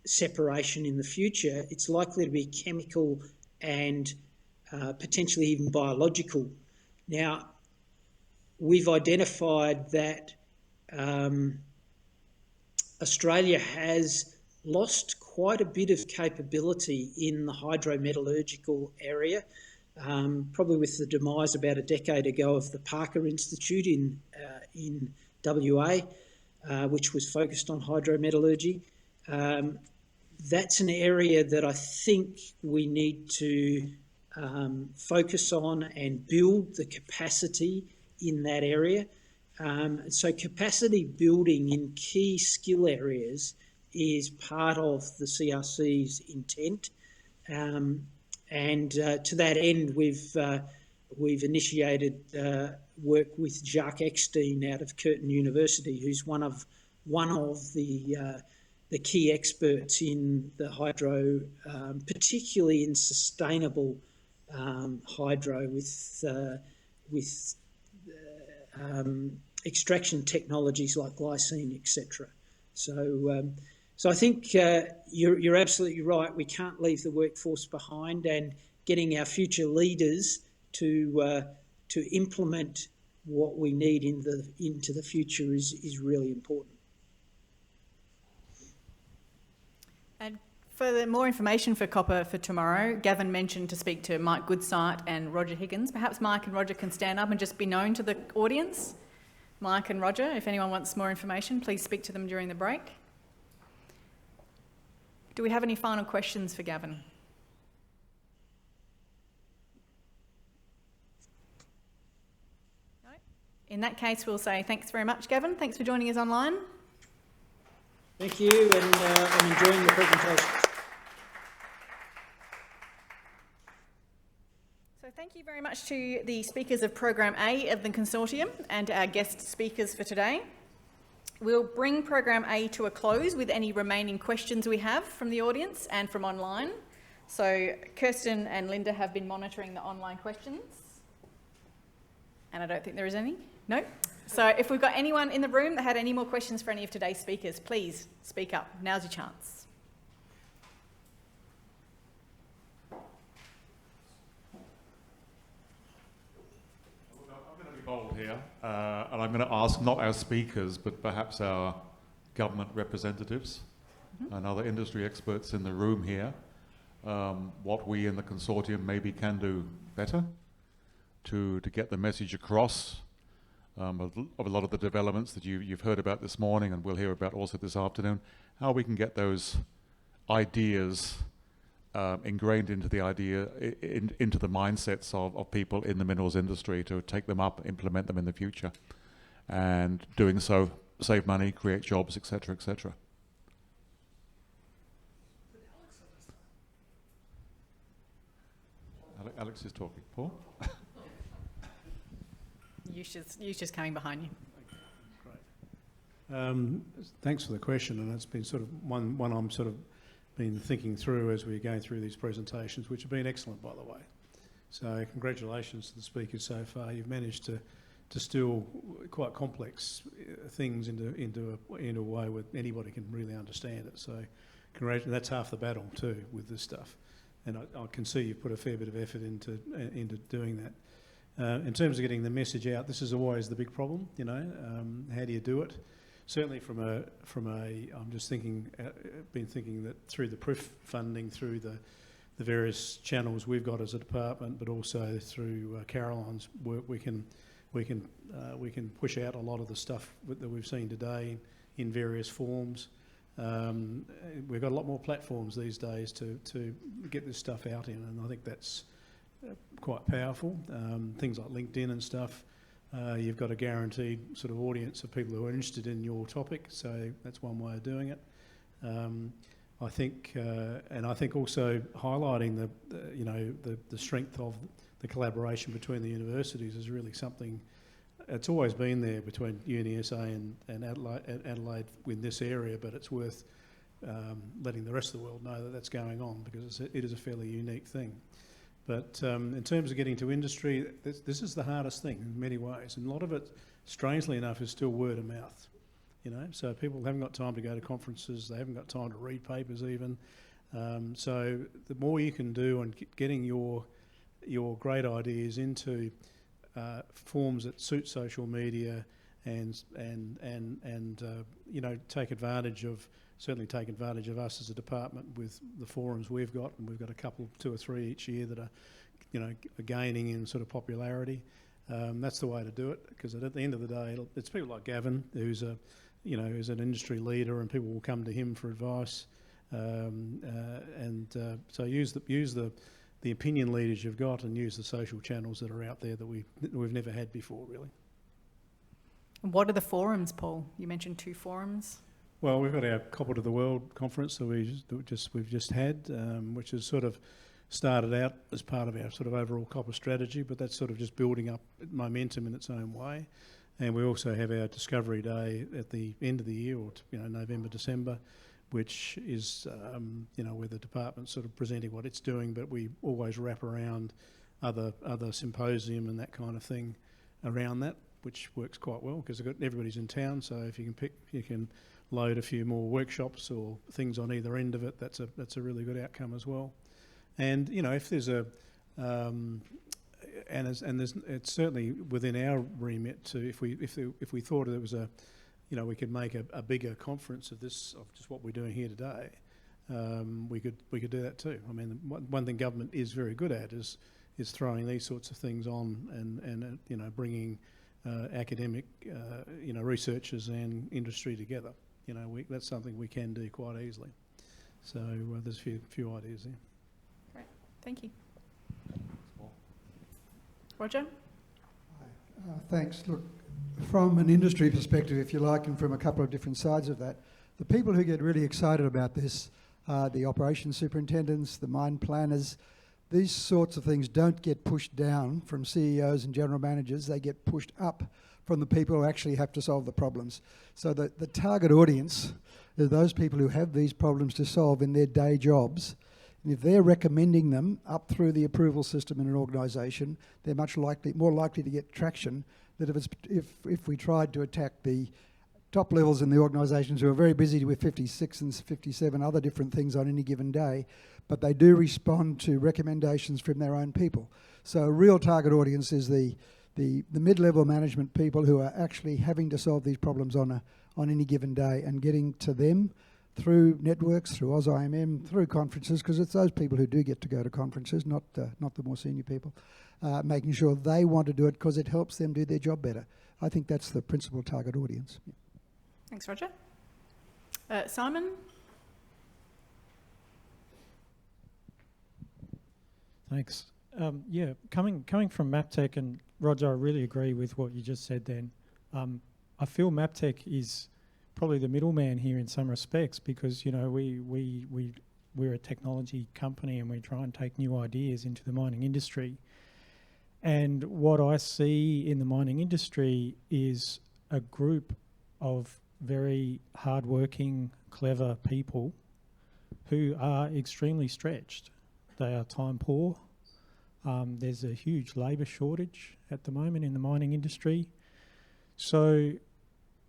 separation in the future. It's likely to be chemical and potentially even biological. Now, we've identified that Australia has lost quite a bit of capability in the hydrometallurgical area, probably with the demise about a decade ago of the Parker Institute in WA, which was focused on hydrometallurgy. That's an area that I think we need to focus on and build the capacity in that area. So capacity building in key skill areas is part of the CRC's intent. And to that end, we've initiated work with Jacques Eckstein out of Curtin University, who's one of the key experts in the hydro, particularly in sustainable hydro with extraction technologies like glycine, etc. So I think you're absolutely right. We can't leave the workforce behind, and getting our future leaders to implement what we need into the future is really important. And for more information for copper for tomorrow, Gavin mentioned to speak to Mike Goodsight and Roger Higgins. Perhaps Mike and Roger can stand up and just be known to the audience. Mike and Roger, if anyone wants more information, please speak to them during the break. Do we have any final questions for Gavin? No? In that case, we'll say thanks very much, Gavin. Thanks for joining us online. Thank you, and I'm enjoying the presentation. So thank you very much to the speakers of Program A of the consortium and our guest speakers for today. We'll bring Program A to a close with any remaining questions we have from the audience and from online. So Kirsten and Linda have been monitoring the online questions. And I don't think there is any. No? So if we've got anyone in the room that had any more questions for any of today's speakers, please speak up. Now's your chance. Bold here, and I'm going to ask not our speakers, but perhaps our government representatives and other industry experts in the room here, what we in the consortium maybe can do better to get the message across of a lot of the developments that you've heard about this morning and we'll hear about also this afternoon, how we can get those ideas ingrained into the into the mindsets of people in the minerals industry to take them up, implement them in the future, and doing so save money, create jobs, etc., etc. Alex is talking. Paul? Yu's just coming behind you. Great. Thanks for the question, and it's been sort of one I'm sort of been thinking through as we're going through these presentations, which have been excellent, by the way. So congratulations to the speakers so far. You've managed to distill quite complex things into a way where anybody can really understand it. So congratulations. That's half the battle too with this stuff. And I can see you've put a fair bit of effort into doing that. In terms of getting the message out, this is always the big problem, you know. How do you do it? Certainly I'm just thinking, been thinking that through the PRIF funding, through the various channels we've got as a department, but also through Caroline's work, we can push out a lot of the stuff that we've seen today in various forms. We've got a lot more platforms these days to get this stuff out in, and I think that's quite powerful. Things like LinkedIn and stuff. You've got a guaranteed sort of audience of people who are interested in your topic, so that's one way of doing it. I think also highlighting the strength of the collaboration between the universities is really something. It's always been there between UniSA and Adelaide in this area, but it's worth letting the rest of the world know that that's going on, because it is a fairly unique thing. But in terms of getting to industry, this is the hardest thing in many ways, and a lot of it, strangely enough, is still word of mouth. You know, so people haven't got time to go to conferences, they haven't got time to read papers even. So the more you can do on getting your great ideas into forms that suit social media and you know, take advantage of us as a department with the forums we've got, and we've got a couple, 2 or 3 each year that are, you know, gaining in sort of popularity. That's the way to do it, because at the end of the day, it's people like Gavin who's an industry leader, and people will come to him for advice. So use the opinion leaders you've got, and use the social channels that are out there that we've never had before, really. What are the forums, Paul? You mentioned 2 forums. Well, we've got our Copper to the World conference that we've just had, which has sort of started out as part of our sort of overall copper strategy, but that's sort of just building up momentum in its own way. And we also have our Discovery Day at the end of the year, or November, December, which is where the department's sort of presenting what it's doing, but we always wrap around other symposium and that kind of thing around that, which works quite well because everybody's in town. So if you can load a few more workshops or things on either end of it, that's a really good outcome as well. And if there's it's certainly within our remit to, if we thought it was we could make a bigger conference of just what we're doing here today, we could do that too. I mean, one thing government is very good at is throwing these sorts of things on and bringing academic researchers and industry together. That's something we can do quite easily. So there's a few ideas there. Great, thank you. Roger? Hi. Thanks. Look, from an industry perspective, if you like, and from a couple of different sides of that, the people who get really excited about this are the operations superintendents, the mine planners. These sorts of things don't get pushed down from CEOs and general managers. They get pushed up from the people who actually have to solve the problems. So the target audience are those people who have these problems to solve in their day jobs. And if they're recommending them up through the approval system in an organisation, they're more likely to get traction than if we tried to attack the top levels in the organisations who are very busy with 56 and 57 other different things on any given day, but they do respond to recommendations from their own people. So a real target audience is the mid-level management people who are actually having to solve these problems on any given day, and getting to them through networks, through OZM, through conferences, because it's those people who do get to go to conferences, not the more senior people, making sure they want to do it because it helps them do their job better. I think that's the principal target audience. Yeah. Thanks, Roger. Simon? Thanks. Coming from MapTech, and Roger, I really agree with what you just said then. I feel MapTech is probably the middleman here in some respects, because we're a technology company and we try and take new ideas into the mining industry. And what I see in the mining industry is a group of very hardworking, clever people who are extremely stretched. They are time poor. There's a huge labour shortage at the moment in the mining industry. So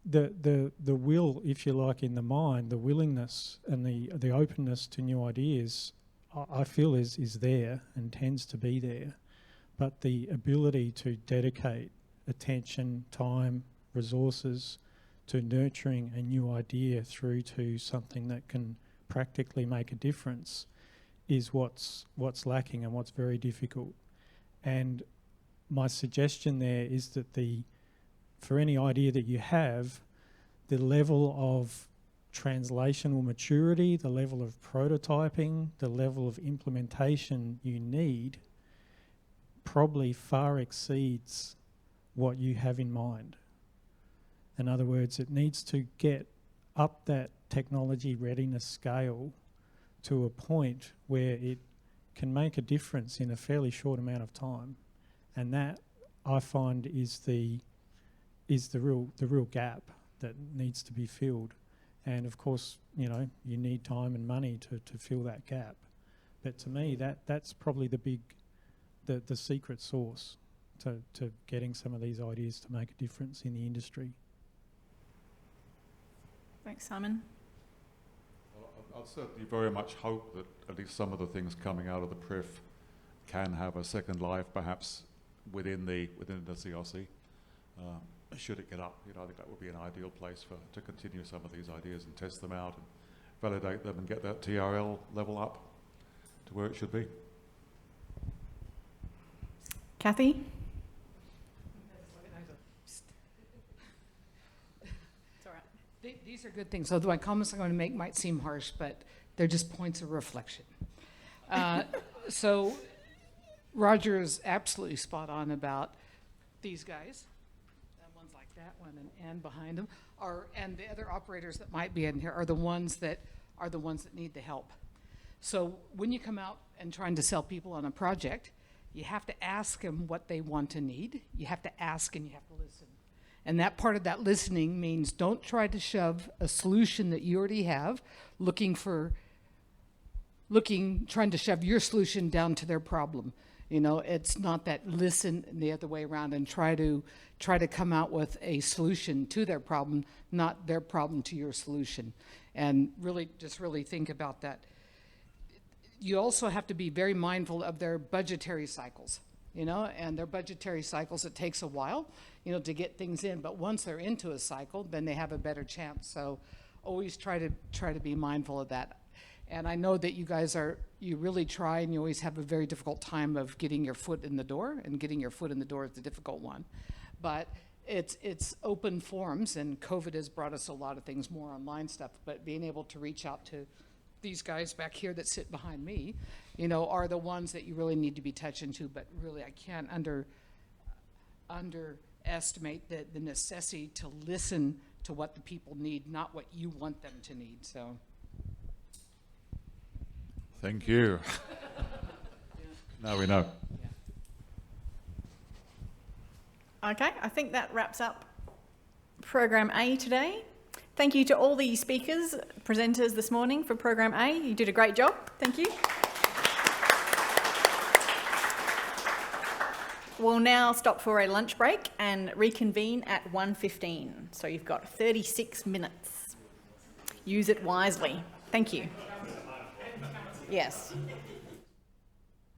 the will, if you like, in the mine, the willingness and the openness to new ideas, I feel is there and tends to be there. But the ability to dedicate attention, time, resources to nurturing a new idea through to something that can practically make a difference is what's lacking and what's very difficult. And my suggestion there is that for any idea that you have, the level of translational maturity, the level of prototyping, the level of implementation you need probably far exceeds what you have in mind. In other words, it needs to get up that technology readiness scale to a point where it can make a difference in a fairly short amount of time. And that, I find, is the real gap that needs to be filled. And of course, you need time and money to fill that gap. But to me, that's probably the secret sauce to getting some of these ideas to make a difference in the industry. Thanks, Simon. I'd certainly very much hope that at least some of the things coming out of the PRIF can have a second life, perhaps within the CRC. should it get up. You know, I think that would be an ideal place to continue some of these ideas and test them out and validate them and get that TRL level up to where it should be. Kathy? It's all right. These are good things. So my comments I'm going to make might seem harsh, but they're just points of reflection. So Roger is absolutely spot on about these guys, ones like that one and behind them, and the other operators that might be in here are the ones that need the help. So when you come out and trying to sell people on a project, you have to ask them what they want and need. You have to ask and you have to listen. And that part of that listening means don't try to shove a solution that you already have, trying to shove your solution down to their problem. You know, it's not that. Listen the other way around and try to come out with a solution to their problem, not their problem to your solution. And really think about that. You also have to be very mindful of their budgetary cycles, you know, and their budgetary cycles, it takes a while, you know, to get things in, but once they're into a cycle, then they have a better chance. So always try to be mindful of that. And I know that you guys you really try, and you always have a very difficult time of getting your foot in the door, and getting your foot in the door is the difficult one. But it's open forums, and COVID has brought us a lot of things, more online stuff, but being able to reach out to these guys back here that sit behind me, you know, are the ones that you really need to be touching to. But really, I can't underestimate the necessity to listen to what the people need, not what you want them to need. So. Thank you. Now we know. Okay, I think that wraps up Program A today. Thank you to all the speakers, presenters this morning for Program A. You did a great job. Thank you. We'll now stop for a lunch break and reconvene at 1:15. So you've got 36 minutes. Use it wisely. Thank you. Yes.